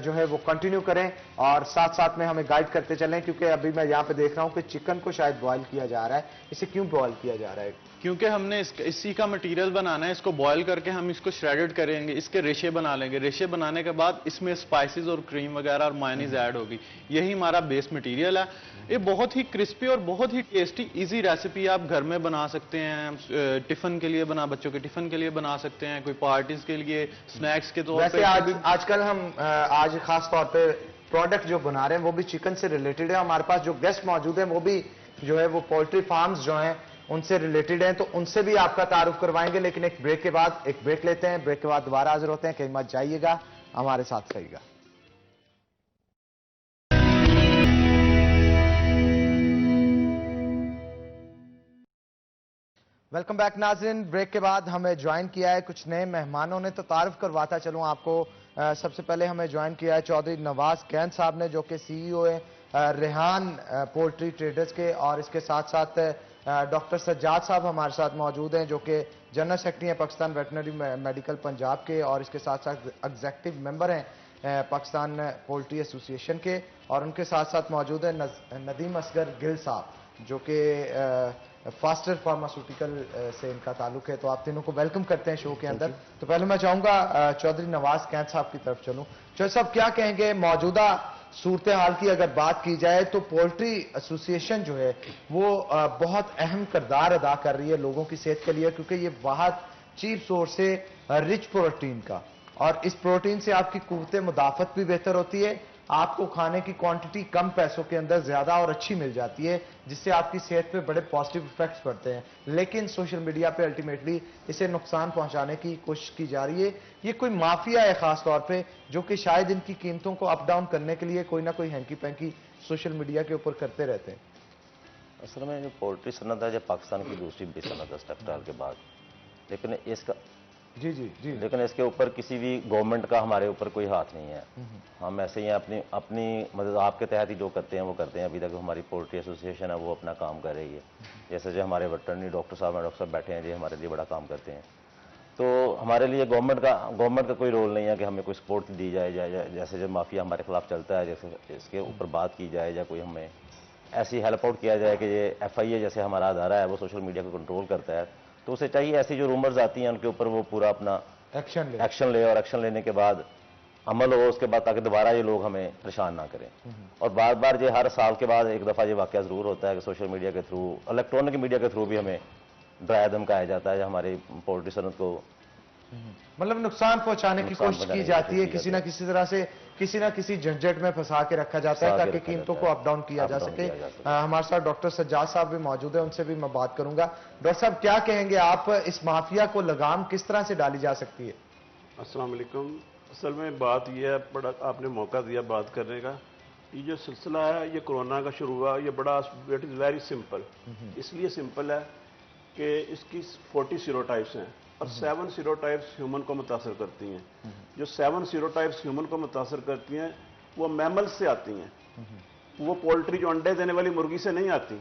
जो है वो कंटिन्यू करें और साथ साथ में हमें गाइड करते चलें, क्योंकि अभी मैं यहाँ पे देख रहा हूं कि चिकन को शायद बॉयल किया जा रहा है। इसे क्यों बॉयल किया जा रहा है? क्योंकि हमने इसी का मटेरियल बनाना है। इसको बॉयल करके हम इसको श्रेडेड करेंगे, इसके रेशे बना लेंगे। रेशे बनाने के बाद इसमें स्पाइसेस और क्रीम वगैरह और मायोनीज ऐड होगी। यही हमारा बेस मटेरियल है। ये बहुत ही क्रिस्पी और बहुत ही टेस्टी इजी रेसिपी आप घर में बना सकते हैं। टिफिन के लिए बच्चों के टिफिन के लिए बना सकते हैं, कोई पार्टीज के लिए, स्नैक्स के तौर पे। आजकल हम आज खास तौर पे प्रोडक्ट जो बना रहे हैं वो भी चिकन से रिलेटेड है। हमारे पास जो गेस्ट मौजूद है वो भी जो है वो पोल्ट्री फार्म्स जो हैं उनसे रिलेटेड हैं, तो उनसे भी आपका तारुफ करवाएंगे। लेकिन एक ब्रेक के बाद एक ब्रेक लेते हैं, ब्रेक के बाद दोबारा हाजिर होते हैं। कहीं मत जाइएगा, हमारे साथ रहिएगा। वेलकम बैक नाज़रीन। ब्रेक के बाद हमें ज्वाइन किया है कुछ नए मेहमानों ने, तो तारुफ करवाता चलूं आपको। सबसे पहले हमें ज्वाइन किया है चौधरी नवाज कैन साहब ने, जो कि सीईओ है रेहान पोल्ट्री ट्रेडर्स के, और इसके साथ साथ डॉक्टर सज्जाद साहब हमारे साथ मौजूद हैं, जो कि जनरल सेक्रेटरी हैं पाकिस्तान वेटनरी मेडिकल पंजाब के, और इसके साथ साथ एग्जेक्टिव मेंबर हैं पाकिस्तान पोल्ट्री एसोसिएशन के, और उनके साथ साथ मौजूद है नदीम असगर गिल साहब, जो कि फास्टर फार्मास्यूटिकल से इनका ताल्लुक है। तो आप तीनों को वेलकम करते हैं शो के अंदर। तो पहले मैं चाहूंगा चौधरी नवाज कैंत साहब की तरफ चलूं। चौधरी साहब क्या कहेंगे, मौजूदा सूरत हाल की अगर बात की जाए तो पोल्ट्री एसोसिएशन जो है वो बहुत अहम किरदार अदा कर रही है लोगों की सेहत के लिए, क्योंकि ये बहुत चीप सोर्स है रिच प्रोटीन का, और इस प्रोटीन से आपकी कुव्वत मुदाफत भी बेहतर होती है, आपको खाने की क्वांटिटी कम पैसों के अंदर ज्यादा और अच्छी मिल जाती है, जिससे आपकी सेहत पे बड़े पॉजिटिव इफेक्ट्स पड़ते हैं। लेकिन सोशल मीडिया पे अल्टीमेटली इसे नुकसान पहुंचाने की कोशिश की जा रही है। ये कोई माफिया है खास तौर पे, जो कि शायद इनकी कीमतों को अप डाउन करने के लिए कोई ना कोई हैंकी पैंकी सोशल मीडिया के ऊपर करते रहते हैं। असल में जो पोल्ट्री सनत है, जब पाकिस्तान की दूसरी बड़ी सनत है टेक्सटाइल के बाद, लेकिन इसका लेकिन इसके ऊपर किसी भी गवर्नमेंट का हमारे ऊपर कोई हाथ नहीं है। हम ऐसे ही अपनी मतलब आपके तहत ही जो करते हैं वो करते हैं। अभी तक हमारी पोल्ट्री एसोसिएशन है वो अपना काम कर रही है। जैसे जो हमारे वेटरनरी डॉक्टर साहब बैठे हैं, जो हमारे लिए बड़ा काम करते हैं। तो हमारे लिए गवर्नमेंट का कोई रोल नहीं है कि हमें कोई सपोर्ट दी जाए, जैसे जो माफिया हमारे खिलाफ चलता है, जैसे इसके ऊपर बात की जाए, या कोई हमें ऐसी हेल्प आउट किया जाए कि ये FIA जैसे हमारा अदारा है वो सोशल मीडिया को कंट्रोल करता है, तो उसे चाहिए ऐसी जो रूमर्स आती हैं उनके ऊपर वो पूरा अपना एक्शन ले, और एक्शन लेने के बाद अमल हो उसके बाद, ताकि दोबारा ये लोग हमें परेशान ना करें। और बार बार ये हर साल के बाद एक दफ़ा ये वाक़या ज़रूर होता है कि सोशल मीडिया के थ्रू, इलेक्ट्रॉनिक मीडिया के थ्रू भी हमें डराया धमकाया जाता है, हमारी पोल्ट्री सनत को मतलब नुकसान पहुंचाने की कोशिश की जाती है, किसी ना किसी तरह से किसी ना किसी झंझट में फंसा के रखा जाता है ताकि कीमतों को अप डाउन किया जा सके। हमारे साथ डॉक्टर सज्जाद साहब भी मौजूद है, उनसे भी मैं बात करूंगा। डॉक्टर साहब क्या कहेंगे आप, इस माफिया को लगाम किस तरह से डाली जा सकती है? अस्सलाम वालेकुम। असल में बात यह है, बड़ा आपने मौका दिया बात करने का। ये जो सिलसिला है ये कोरोना का शुरू हुआ, ये बड़ा इट इज़ वेरी सिंपल। इसलिए सिंपल है कि इसकी 40 सीरोटाइप्स हैं और 7 सीरोटाइप्स ह्यूमन को मुतासर करती हैं। जो 7 सीरोटाइप्स ह्यूमन को मुतासर करती हैं वो मैमल्स से आती हैं, वो पोल्ट्री जो अंडे देने वाली मुर्गी से नहीं आती।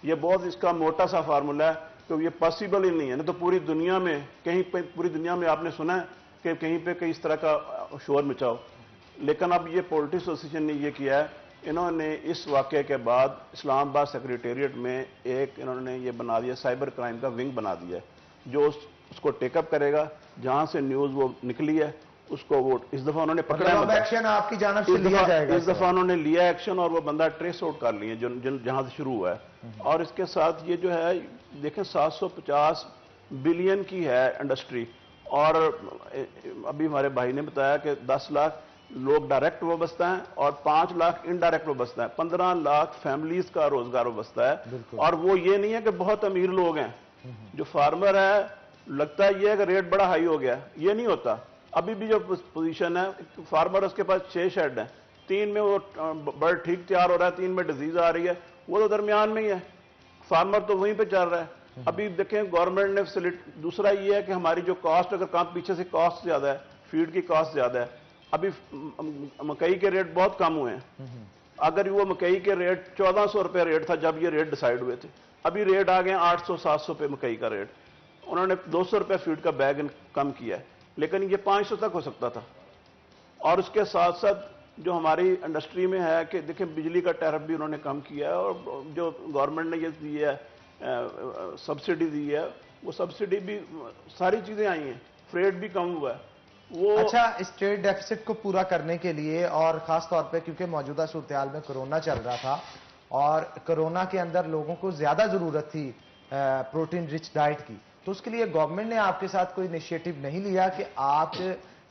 ये बहुत इसका मोटा सा फार्मूला है, तो ये पॉसिबल ही नहीं है। नहीं तो पूरी दुनिया में कहीं पे, पूरी दुनिया में आपने सुना है कि कहीं पे कई इस तरह का शोर मचाओ। लेकिन अब ये पोल्ट्री एसोसिएशन ने ये किया है, इन्होंने इस वाक़े के बाद इस्लामाबाद सेक्रेटेरिएट में एक इन्होंने ये बना दिया, साइबर क्राइम का विंग बना दिया, जो उसको टेकअप करेगा। जहां से न्यूज़ वो निकली है उसको वो इस दफा उन्होंने पकड़ा है, एक्शन आपकी जानिब से लिया जाएगा। इस दफा उन्होंने लिया एक्शन और वो बंदा ट्रेस आउट कर लिए जहां से शुरू हुआ है। और इसके साथ ये जो है देखें 750 बिलियन की है इंडस्ट्री, और अभी हमारे भाई ने बताया कि 10 लाख लोग डायरेक्ट वाबस्ता हैं और 5 लाख इनडायरेक्ट वाबस्ता है, 15 लाख फैमिलीज का रोजगार वाबस्ता है। और वो ये नहीं है कि बहुत अमीर लोग हैं। जो फार्मर है लगता है ये कि रेट बड़ा हाई हो गया, ये नहीं होता। अभी भी जो पोजीशन है, फार्मर उसके पास 6 शेड है, 3 में वो बर्ड ठीक तैयार हो रहा है, 3 में डिजीज आ रही है, वो तो दरमियान में ही है, फार्मर तो वहीं पे चल रहा है। अभी देखें गवर्नमेंट ने फैसिलिटी, दूसरा ये है कि हमारी जो कॉस्ट, अगर काम पीछे से कॉस्ट ज्यादा है, फीड की कॉस्ट ज्यादा है, अभी मकई के रेट बहुत कम हुए हैं। अगर वो मकई के रेट 1400 रुपये रेट था जब ये रेट डिसाइड हुए थे, अभी रेट आ गए 800-700 रुपये मकई का रेट। उन्होंने 200 रुपये फीड का बैग कम किया है, लेकिन ये 500 तक हो सकता था। और उसके साथ साथ जो हमारी इंडस्ट्री में है कि देखिए बिजली का टैरिफ भी उन्होंने कम किया है, और जो गवर्नमेंट ने ये दी है सब्सिडी दी है, वो सब्सिडी भी, सारी चीजें आई हैं, फ्रेट भी कम हुआ है वो। अच्छा, इस ट्रेड डेफिसिट को पूरा करने के लिए, और खास तौर पे क्योंकि मौजूदा सूरत में कोरोना चल रहा था और कोरोना के अंदर लोगों को ज्यादा जरूरत थी प्रोटीन रिच डाइट की, तो उसके लिए गवर्नमेंट ने आपके साथ कोई इनिशिएटिव नहीं लिया कि आप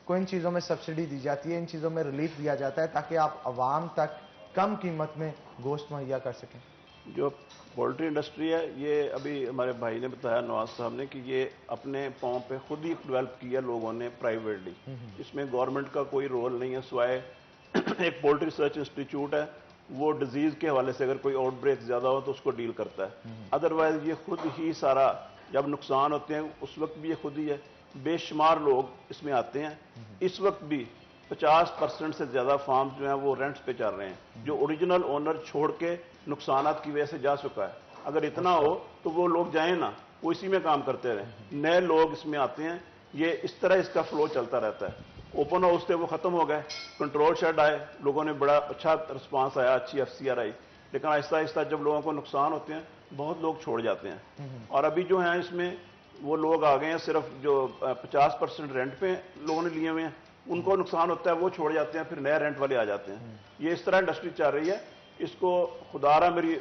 को इन चीजों में सब्सिडी दी जाती है, इन चीजों में रिलीफ दिया जाता है ताकि आप आवाम तक कम कीमत में गोश्त मुहैया कर सकें? जो पोल्ट्री इंडस्ट्री है, ये अभी हमारे भाई ने बताया, नवाज साहब ने, कि ये अपने पाँव पे खुद ही डेवलप किया लोगों ने प्राइवेटली। इसमें गवर्नमेंट का कोई रोल नहीं है, सिवाय एक पोल्ट्री रिसर्च इंस्टीट्यूट है, वो डिजीज के हवाले से अगर कोई आउटब्रेक ज्यादा हो तो उसको डील करता है। अदरवाइज ये खुद ही सारा, जब नुकसान होते हैं उस वक्त भी ये खुद ही है। बेशुमार लोग इसमें आते हैं, इस वक्त भी 50% से ज्यादा फार्म जो हैं वो रेंट्स पे चल रहे हैं, जो ओरिजिनल ओनर छोड़ के नुकसान की वजह से जा चुका है। अगर इतना हो तो वो लोग जाए ना, वो इसी में काम करते रहे, नए लोग इसमें आते हैं, ये इस तरह इसका फ्लो चलता रहता है। ओपन हाउस थे वो खत्म हो गए, कंट्रोल शेड आए, लोगों ने बड़ा अच्छा रिस्पांस आया, अच्छी FCR आई, लेकिन आहिस्ता आहिस्ता जब लोगों को नुकसान होते हैं बहुत लोग छोड़ जाते हैं। और अभी जो है इसमें वो लोग आ गए हैं, सिर्फ जो 50% रेंट पे लोगों ने लिए हुए हैं, उनको नुकसान होता है, वो छोड़ जाते हैं, फिर नए रेंट वाले आ जाते हैं। ये इस तरह इंडस्ट्री चल रही है। इसको खुदारा मेरी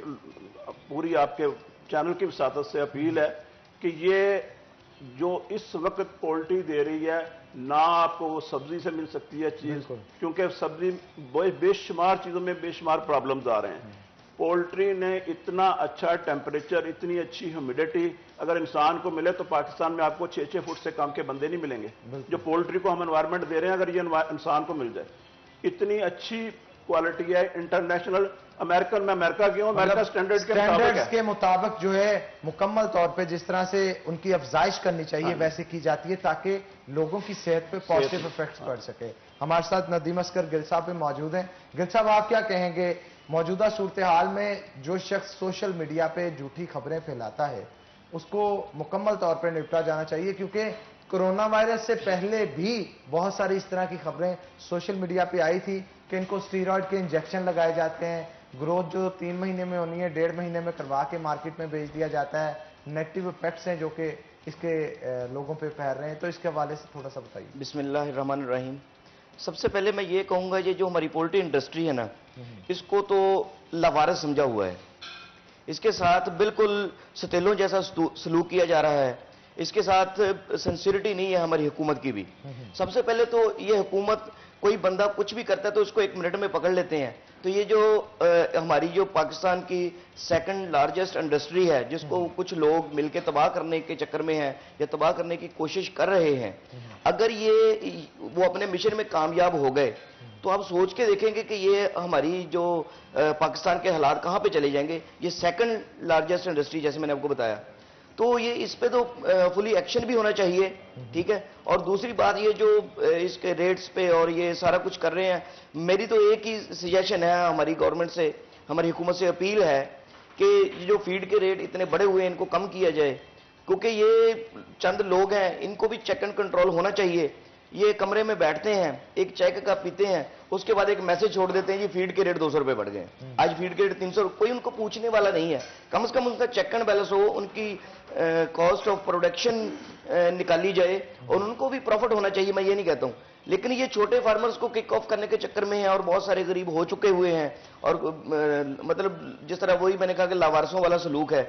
पूरी आपके चैनल की वसातत से अपील है कि ये जो इस वक्त पोल्ट्री दे रही है ना, आपको वो सब्जी से मिल सकती है चीज, क्योंकि सब्जी बेशुमार चीजों में बेशुमार प्रॉब्लम्स आ रहे हैं। पोल्ट्री ने इतना अच्छा टेम्परेचर, इतनी अच्छी ह्यूमिडिटी अगर इंसान को मिले तो पाकिस्तान में आपको 6-6 फुट से कम के बंदे नहीं मिलेंगे। जो पोल्ट्री को हम एनवायरनमेंट दे रहे हैं, अगर ये इंसान को मिल जाए, इतनी अच्छी क्वालिटी है, इंटरनेशनल, अमेरिकन में अमेरिका की हूं, अमेरिका स्टैंडर्ड्स के मुताबिक जो है मुकम्मल तौर पे जिस तरह से उनकी अफजाइश करनी चाहिए वैसे की जाती है, ताकि लोगों की सेहत पे पॉजिटिव इफेक्ट्स पड़ सके। हमारे साथ नदीम असगर गिल साहब भी मौजूद हैं। गिल साहब, आप क्या कहेंगे, मौजूदा सूरत हाल में जो शख्स सोशल मीडिया पे झूठी खबरें फैलाता है उसको मुकम्मल तौर पर निपटा जाना चाहिए, क्योंकि कोरोना वायरस से पहले भी बहुत सारी इस तरह की खबरें सोशल मीडिया पे आई थी कि इनको स्टीरॉयड के इंजेक्शन लगाए जाते हैं, ग्रोथ जो 3 महीने में होनी है 1.5 महीने में करवा के मार्केट में बेच दिया जाता है, नेगेटिव इफेक्ट्स हैं जो कि इसके लोगों पे फैल रहे हैं, तो इसके हवाले से थोड़ा सा बताइए। बिस्मिल्लाहिर्रहमानिर्रहीम। सबसे पहले मैं ये कहूँगा, ये जो हमारी पोल्ट्री इंडस्ट्री है ना, इसको तो लावारिस समझा हुआ है, इसके साथ बिल्कुल सतेलों जैसा सलूक किया जा रहा है, इसके साथ सिंसियरिटी नहीं है हमारी हुकूमत की भी। सबसे पहले तो ये हुकूमत, कोई बंदा कुछ भी करता है तो उसको 1 मिनट में पकड़ लेते हैं। तो ये जो हमारी जो पाकिस्तान की 2nd लार्जेस्ट इंडस्ट्री है, जिसको कुछ लोग मिलकर तबाह करने के चक्कर में हैं या तबाह करने की कोशिश कर रहे हैं, अगर ये वो अपने मिशन में कामयाब हो गए तो आप सोच के देखेंगे कि ये हमारी जो पाकिस्तान के हालात कहाँ पे चले जाएंगे। ये 2nd लार्जेस्ट इंडस्ट्री, जैसे मैंने आपको बताया, तो ये इस पे तो फुली एक्शन भी होना चाहिए, ठीक है। और दूसरी बात, ये जो इसके रेट्स पे और ये सारा कुछ कर रहे हैं, मेरी तो एक ही सजेशन है हमारी गवर्नमेंट से, हमारी हुकूमत से अपील है कि ये जो फीड के रेट इतने बढ़े हुए हैं इनको कम किया जाए, क्योंकि ये चंद लोग हैं, इनको भी चेक एंड कंट्रोल होना चाहिए। ये कमरे में बैठते हैं, एक चाय का कप पीते हैं, उसके बाद एक मैसेज छोड़ देते हैं जी फीड के रेट 200 रुपए बढ़ गए, आज फीड के रेट 300, कोई उनको पूछने वाला नहीं है। कम से कम उनका चेक एंड बैलेंस हो, उनकी कॉस्ट ऑफ प्रोडक्शन निकाली जाए और उनको भी प्रॉफिट होना चाहिए, मैं ये नहीं कहता हूँ। लेकिन ये छोटे फार्मर्स को किक ऑफ करने के चक्कर में है और बहुत सारे गरीब हो चुके हुए हैं, और मतलब जिस तरह वही मैंने कहा कि लावारिसों वाला सलूक है।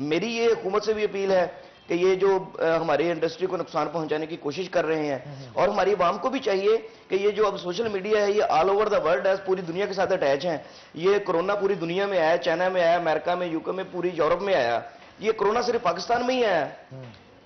मेरी ये हुकूमत से भी अपील है कि ये जो हमारी इंडस्ट्री को नुकसान पहुंचाने की कोशिश कर रहे हैं, और हमारी आवाम को भी चाहिए कि ये जो अब सोशल मीडिया है, ये ऑल ओवर द वर्ल्ड है, पूरी दुनिया के साथ अटैच हैं। ये कोरोना पूरी दुनिया में आया, चाइना में आया, अमेरिका में, यूके में, पूरी यूरोप में आया। ये कोरोना सिर्फ पाकिस्तान में ही आया।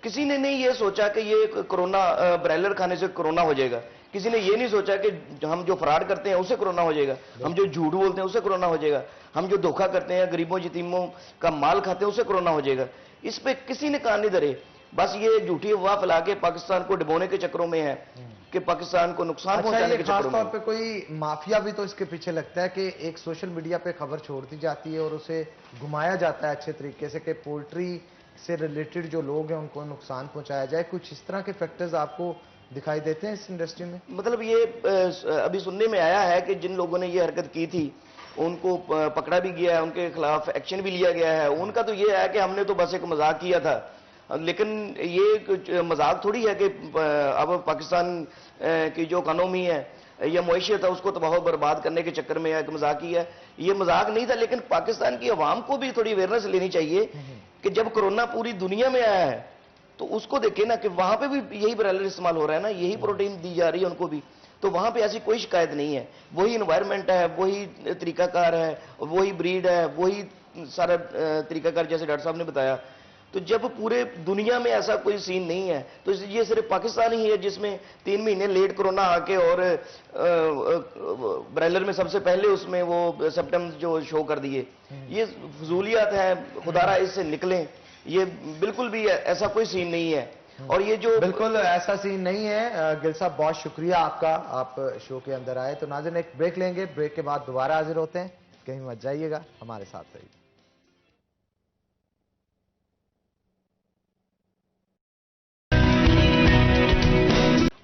किसी ने नहीं ये सोचा कि ये कोरोना ब्रायलर खाने से कोरोना हो जाएगा। किसी ने ये नहीं सोचा कि हम जो फ्रॉड करते हैं उससे कोरोना हो जाएगा, हम जो झूठ बोलते हैं उससे कोरोना हो जाएगा, हम जो धोखा करते हैं, गरीबों यतीमों का माल खाते हैं उससे कोरोना हो जाएगा। इस पे किसी ने कान नहीं धरे। बस ये झूठी अफवाह फैला के पाकिस्तान को डुबोने के चक्रों में है कि पाकिस्तान को नुकसान पहुंचाने के चक्करों में। खासतौर पे कोई माफिया भी तो इसके पीछे लगता है कि एक सोशल मीडिया पे खबर छोड़ दी जाती है और उसे घुमाया जाता है अच्छे तरीके से कि पोल्ट्री से रिलेटेड जो लोग हैं उनको नुकसान पहुंचाया जाए। कुछ इस तरह के फैक्टर्स आपको दिखाई देते हैं इस इंडस्ट्री में? मतलब ये अभी सुनने में आया है कि जिन लोगों ने ये हरकत की थी उनको पकड़ा भी गया है, उनके खिलाफ एक्शन भी लिया गया है। उनका तो ये है कि हमने तो बस एक मजाक किया था, लेकिन ये मजाक थोड़ी है कि अब पाकिस्तान की जो इकोनॉमी है या मैशियत है उसको तबाह बर्बाद करने के चक्कर में एक मजाक ही है। ये मजाक नहीं था, लेकिन पाकिस्तान की अवाम को भी थोड़ी अवेयरनेस लेनी चाहिए कि जब कोरोना पूरी दुनिया में आया है तो उसको देखे ना कि वहां पे भी यही ब्रायलर इस्तेमाल हो रहा है ना, यही प्रोटीन दी जा रही है उनको भी, तो वहां पे ऐसी कोई शिकायत नहीं है। वही एनवायरनमेंट है, वही तरीकाकार है, वही ब्रीड है, वही सारा तरीकाकार जैसे डॉक्टर साहब ने बताया। तो जब पूरे दुनिया में ऐसा कोई सीन नहीं है तो ये सिर्फ पाकिस्तान ही है जिसमें 3 महीने लेट कोरोना आके और ब्रायलर में सबसे पहले उसमें वो सिम्टम्स जो शो कर दिए। ये फजूलियात है, खुदारा इससे निकलें। ये बिल्कुल भी ऐसा कोई सीन नहीं है। और ये जो बिल्कुल ऐसा सीन नहीं है। गिल साहब बहुत शुक्रिया आपका, आप शो के अंदर आए। तो नाज़रीन एक ब्रेक लेंगे, ब्रेक के बाद दोबारा हाजिर होते हैं। कहीं मत जाइएगा, हमारे साथ रहिए।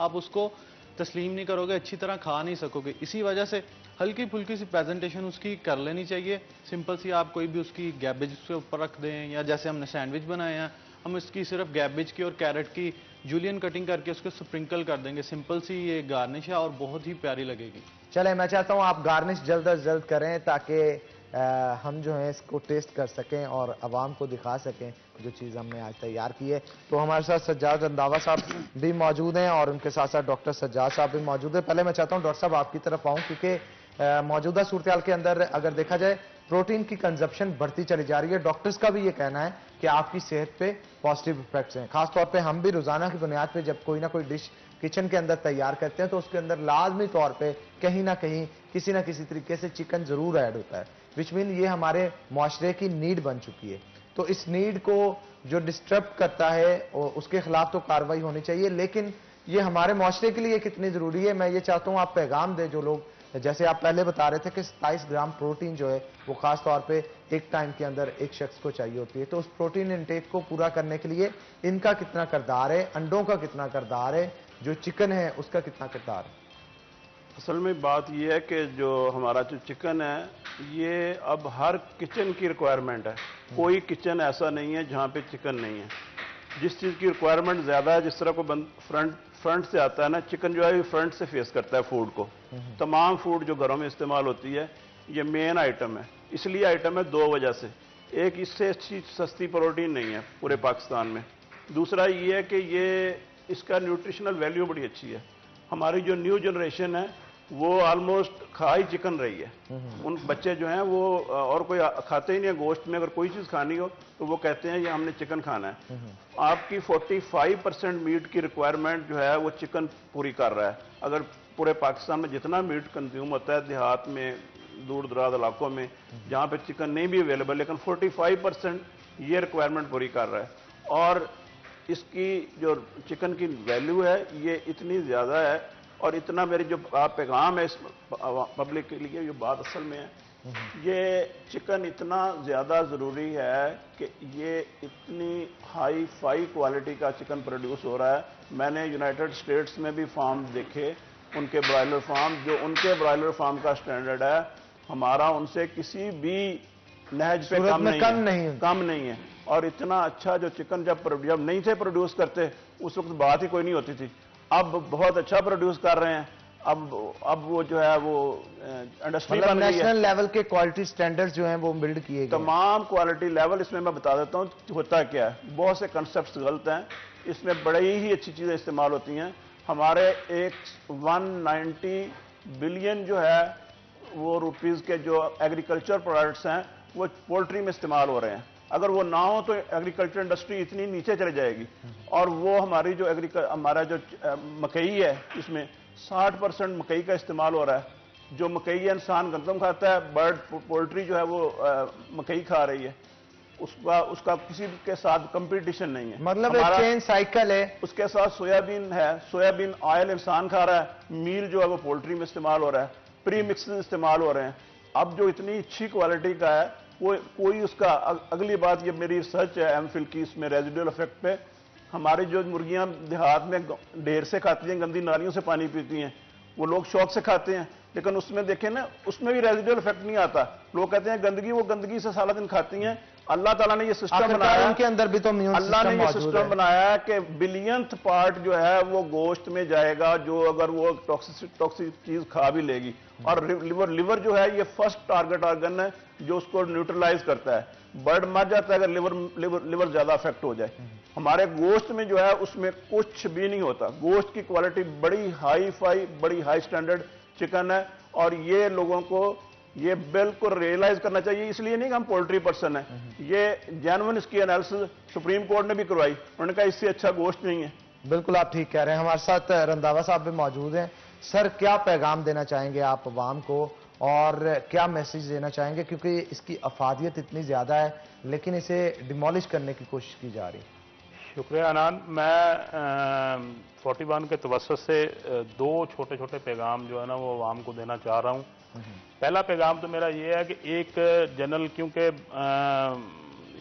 आप उसको तस्लीम नहीं करोगे, अच्छी तरह खा नहीं सकोगे। इसी वजह से हल्की फुल्की सी प्रेजेंटेशन उसकी कर लेनी चाहिए। सिंपल सी आप कोई भी उसकी गैबेज उसके ऊपर रख दें, या जैसे हमने सैंडविच बनाए हैं हम इसकी सिर्फ गैबेज की और कैरेट की जूलियन कटिंग करके उसको स्प्रिंकल कर देंगे। सिंपल सी ये गार्निश है और बहुत ही प्यारी लगेगी। चले, मैं चाहता हूं आप गार्निश जल्द अज जल्द करें ताकि हम जो है इसको टेस्ट कर सकें और आवाम को दिखा सकें जो चीज़ हमने आज तैयार की है। तो हमारे साथ सज्जाद रंधावा साहब भी मौजूद हैं और उनके साथ साथ डॉक्टर सज्जाद साहब भी मौजूद हैं। पहले मैं चाहता हूं डॉक्टर साहब आपकी तरफ आऊं, क्योंकि मौजूदा सूरत के अंदर अगर देखा जाए प्रोटीन की कंजप्शन बढ़ती चली जा रही है। डॉक्टर्स का भी ये कहना है कि आपकी सेहत पे पॉजिटिव इफेक्ट्स हैं। खासतौर पे हम भी रोजाना की बुनियाद पे जब कोई ना कोई डिश किचन के अंदर तैयार करते हैं तो उसके अंदर लाजमी तौर पे कहीं ना कहीं किसी ना किसी तरीके से चिकन जरूर ऐड होता है, विच मीन ये हमारे मुआशरे की नीड बन चुकी है। तो इस नीड को जो डिस्टर्ब करता है उसके खिलाफ तो कार्रवाई होनी चाहिए, लेकिन ये हमारे मुआशरे के लिए कितनी जरूरी है, मैं ये चाहता हूँ आप पैगाम दें। जो लोग, जैसे आप पहले बता रहे थे कि 27 ग्राम प्रोटीन जो है वो खास तौर पे एक टाइम के अंदर एक शख्स को चाहिए होती है, तो उस प्रोटीन इनटेक को पूरा करने के लिए इनका कितना किरदार है, अंडों का कितना किरदार है, जो चिकन है उसका कितना किरदार है? असल में बात यह है कि जो हमारा जो चिकन है ये अब हर किचन की रिक्वायरमेंट है। कोई किचन ऐसा नहीं है जहाँ पे चिकन नहीं है। जिस चीज़ की रिक्वायरमेंट ज़्यादा है, जिस तरह को फ्रंट से आता है ना, चिकन जो है फ्रंट से फेस करता है फूड को। तमाम फूड जो घरों में इस्तेमाल होती है ये मेन आइटम है। इसलिए आइटम है 2 वजह से। एक, इससे अच्छी सस्ती प्रोटीन नहीं है पूरे पाकिस्तान में। दूसरा ये है कि ये इसका न्यूट्रिशनल वैल्यू बड़ी अच्छी है। हमारी जो न्यू जनरेशन है वो ऑलमोस्ट खा ही चिकन रही है। उन बच्चे जो हैं वो और कोई खाते ही नहीं है गोश्त में। अगर कोई चीज़ खानी हो तो वो कहते हैं ये हमने चिकन खाना है। आपकी 45% मीट की रिक्वायरमेंट जो है वो चिकन पूरी कर रहा है। अगर पूरे पाकिस्तान में जितना मीट कंज्यूम होता है, देहात में, दूर दराज इलाकों में जहाँ पे चिकन नहीं भी अवेलेबल, लेकिन 45% ये रिक्वायरमेंट पूरी कर रहा है। और इसकी जो चिकन की वैल्यू है ये इतनी ज़्यादा है और इतना, मेरी जो पैगाम है इस पब्लिक के लिए, ये बात असल में है, ये चिकन इतना ज़्यादा ज़रूरी है कि ये इतनी हाई फाई क्वालिटी का चिकन प्रोड्यूस हो रहा है। मैंने यूनाइटेड स्टेट्स में भी फार्म देखे, उनके ब्रॉयलर फार्म, जो उनके ब्रॉयलर फार्म का स्टैंडर्ड है हमारा उनसे किसी भी नहज पे कम नहीं है। और इतना अच्छा जो चिकन जब नहीं थे प्रोड्यूस करते उस वक्त बात ही कोई नहीं होती थी। अब बहुत अच्छा प्रोड्यूस कर रहे हैं। अब वो जो है वो इंडस्ट्री बन गई है। नेशनल लेवल के क्वालिटी स्टैंडर्ड्स जो हैं वो बिल्ड किए गए। तमाम क्वालिटी लेवल, इसमें मैं बता देता हूँ होता क्या है। बहुत से कंसेप्ट्स गलत हैं, इसमें बड़ी ही अच्छी चीज़ें इस्तेमाल होती हैं। हमारे 190 बिलियन जो है वो रुपीज़ के जो एग्रीकल्चर प्रोडक्ट्स हैं वो पोल्ट्री में इस्तेमाल हो रहे हैं। अगर वो ना हो तो एग्रीकल्चर इंडस्ट्री इतनी नीचे चली जाएगी। और वो हमारी जो हमारा जो मकई है इसमें 60% मकई का इस्तेमाल हो रहा है। जो मकई इंसान गंदम खाता है, बर्ड पोल्ट्री जो है वो मकई खा रही है। उसका किसी के साथ कंपटीशन नहीं है। मतलब एक चेन साइकिल है। उसके साथ सोयाबीन है, सोयाबीन ऑयल इंसान खा रहा है, मील जो है वो पोल्ट्री में इस्तेमाल हो रहा है, प्री मिक्सेस इस्तेमाल हो रहे हैं। अब जो इतनी अच्छी क्वालिटी का है वो कोई उसका अगली बात, ये मेरी रिसर्च है एमफिल की, इसमें रेजिडुअल इफेक्ट पे, हमारी जो मुर्गियां देहात में ढेर से खाती हैं, गंदी नालियों से पानी पीती हैं, वो लोग शौक से खाते हैं, लेकिन उसमें देखें ना, उसमें भी रेजिडुअल इफेक्ट नहीं आता। लोग कहते हैं गंदगी, वो गंदगी से सारा दिन खाती हैं। अल्लाह ताला ने ये सिस्टम बनाया, उनके अंदर भी तो अल्लाह ने ये सिस्टम बनाया है कि बिलियंथ पार्ट जो है वो गोश्त में जाएगा, जो अगर वो टॉक्सिक चीज खा भी लेगी। और लिवर जो है ये फर्स्ट टारगेट ऑर्गन है जो उसको न्यूट्रलाइज करता है। बर्ड मर जाता है अगर लिवर ज्यादा अफेक्ट हो जाए। हमारे गोश्त में जो है उसमें कुछ भी नहीं होता। गोश्त की क्वालिटी बड़ी हाई फाई, बड़ी हाई स्टैंडर्ड चिकन है, और ये लोगों को ये बिल्कुल रियलाइज करना चाहिए। इसलिए नहीं कि हम पोल्ट्री पर्सन है, ये जेन्युइन इसकी एनालिसिस सुप्रीम कोर्ट ने भी करवाई, उन्होंने कहा इससे अच्छा गोश्त नहीं है। बिल्कुल आप ठीक कह रहे हैं। हमारे साथ रंधावा साहब भी मौजूद हैं। सर, क्या पैगाम देना चाहेंगे आप अवाम को, और क्या मैसेज देना चाहेंगे, क्योंकि इसकी अफादियत इतनी ज्यादा है लेकिन इसे डिमोलिश करने की कोशिश की जा रही है। शुक्रिया अनान। मैं 41 के तवस्सुत से दो छोटे छोटे पैगाम जो है ना वो आवाम को देना चाह रहा हूँ। पहला पैगाम तो मेरा ये है कि एक जनरल, क्योंकि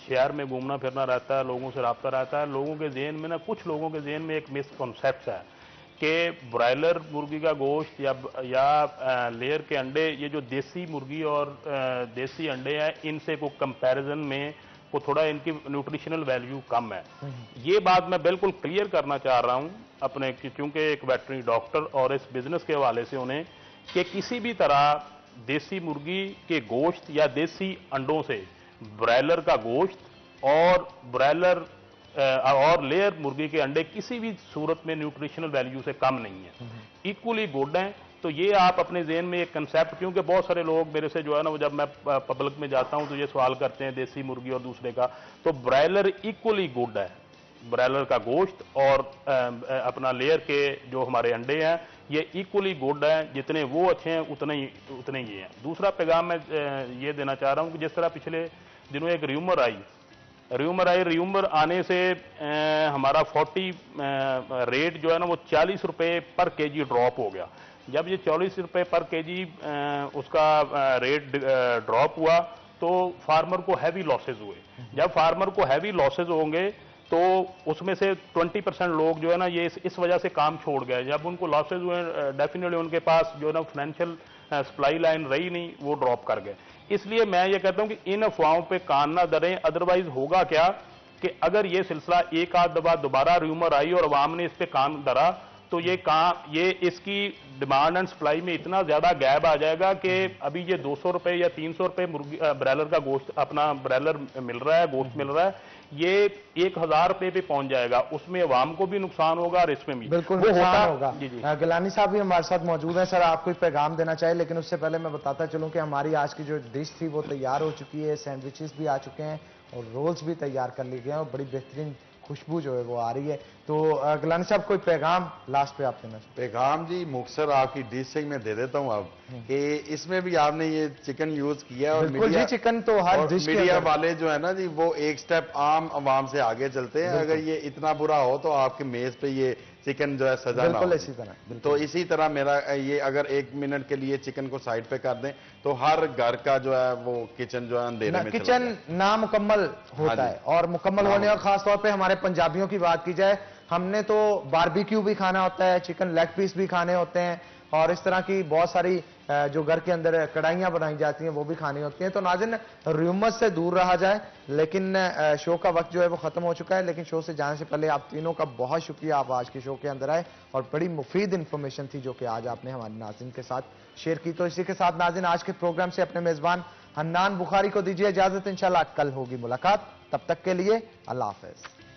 शहर में घूमना फिरना रहता है, लोगों से रब्ता रहता है, लोगों के जहन में ना, कुछ लोगों के जहन में एक मिसकॉन्सेप्ट है कि ब्रायलर मुर्गी का गोश्त या लेयर के अंडे, ये जो देसी मुर्गी और देसी अंडे हैं, इनसे को कंपैरिजन में वो थोड़ा इनकी न्यूट्रिशनल वैल्यू कम है। ये बात मैं बिल्कुल क्लियर करना चाह रहा हूं अपने, क्योंकि एक वेटरनरी डॉक्टर और इस बिजनेस के हवाले से उन्हें, कि किसी भी तरह देसी मुर्गी के गोश्त या देसी अंडों से ब्रायलर का गोश्त और ब्रायलर और लेयर मुर्गी के अंडे किसी भी सूरत में न्यूट्रिशनल वैल्यू से कम नहीं है, इक्वली गुड हैं। तो ये आप अपने ज़हन में एक कंसेप्ट, क्योंकि बहुत सारे लोग मेरे से जो है ना, वो जब मैं पब्लिक में जाता हूं तो ये सवाल करते हैं देसी मुर्गी और दूसरे का, तो ब्रायलर इक्वली गुड है। ब्रायलर का गोश्त और अपना लेयर के जो हमारे अंडे हैं ये इक्वली गुड है, जितने वो अच्छे हैं उतने ही ये हैं। दूसरा पैगाम मैं ये देना चाह रहा हूं कि जिस तरह पिछले दिनों एक र्यूमर आने से हमारा 40 रेट जो है ना वो 40 रुपए पर केजी ड्रॉप हो गया। जब ये 40 रुपए पर केजी उसका रेट ड्रॉप हुआ तो फार्मर को हैवी लॉसेज हुए। जब फार्मर को हैवी लॉसेज होंगे तो उसमें से 20% लोग जो है ना ये इस वजह से काम छोड़ गए। जब उनको लॉसेज हुए, डेफिनेटली उनके पास जो है ना फाइनेंशियल सप्लाई लाइन रही नहीं, वो ड्रॉप कर गए। इसलिए मैं ये कहता हूं कि इन अफवाहों पे कान ना धरें। अदरवाइज होगा क्या कि अगर ये सिलसिला एक आध दफा दोबारा र्यूमर आई और अवाम ने इस पे कान धरा तो ये इसकी डिमांड एंड सप्लाई में इतना ज्यादा गैप आ जाएगा कि अभी ये 200 रुपए या 300 रुपए मुर्गी ब्रायलर का गोश्त, अपना ब्रायलर मिल रहा है, गोश्त मिल रहा है, ये 1000 रुपए पे पहुंच जाएगा। उसमें अवाम को भी नुकसान होगा और इसमें भी बिल्कुल नुकसान होगा। गिलानी साहब भी हमारे साथ मौजूद हैं। सर, आप कोई पैगाम देना चाहिए, लेकिन उससे पहले मैं बताता चलूं कि हमारी आज की जो डिश थी वो तैयार हो चुकी है, सैंडविचेस भी आ चुके हैं और रोल्स भी तैयार कर लिए गए हैं और बड़ी बेहतरीन खुशबू जो है वो आ रही है। तो गिलानी साहब, कोई पैगाम लास्ट पे आप देना चाहिए? पैगाम जी मुख्तसर आपकी डिश से मैं दे देता हूं अब, कि इसमें भी आपने ये चिकन यूज किया और मीडिया चिकन तो हर डिश मीडिया वाले जो है ना जी वो एक स्टेप आम अवाम से आगे चलते हैं। अगर ये इतना बुरा हो तो आपके मेज पे ये चिकन जो है सजा ना हो। इसी तरह तो इसी तरह मेरा ये अगर 1 मिनट के लिए चिकन को साइड पे कर दें तो हर घर का जो है वो किचन जो है अंधेरे में किचन नामुकम्मल होता है। और मुकम्मल होने और खासतौर पे हमारे पंजाबियों की बात की जाए, हमने तो बारबेक्यू भी खाना होता है, चिकन लेग पीस भी खाने होते हैं और इस तरह की बहुत सारी जो घर के अंदर कढ़ाइयां बनाई जाती हैं वो भी खानी होती हैं। तो नाज़रीन, र्यूमर से दूर रहा जाए। लेकिन शो का वक्त जो है वो खत्म हो चुका है, लेकिन शो से जाने से पहले आप तीनों का बहुत शुक्रिया, आप आज के शो के अंदर आए और बड़ी मुफीद इंफॉर्मेशन थी जो कि आज आपने हमारे नाज़रीन के साथ शेयर की। तो इसी के साथ नाज़रीन, आज के प्रोग्राम से अपने मेजबान हन्नान बुखारी को दीजिए इजाजत। इंशाल्लाह कल होगी मुलाकात, तब तक के लिए अल्लाह हाफ़िज़।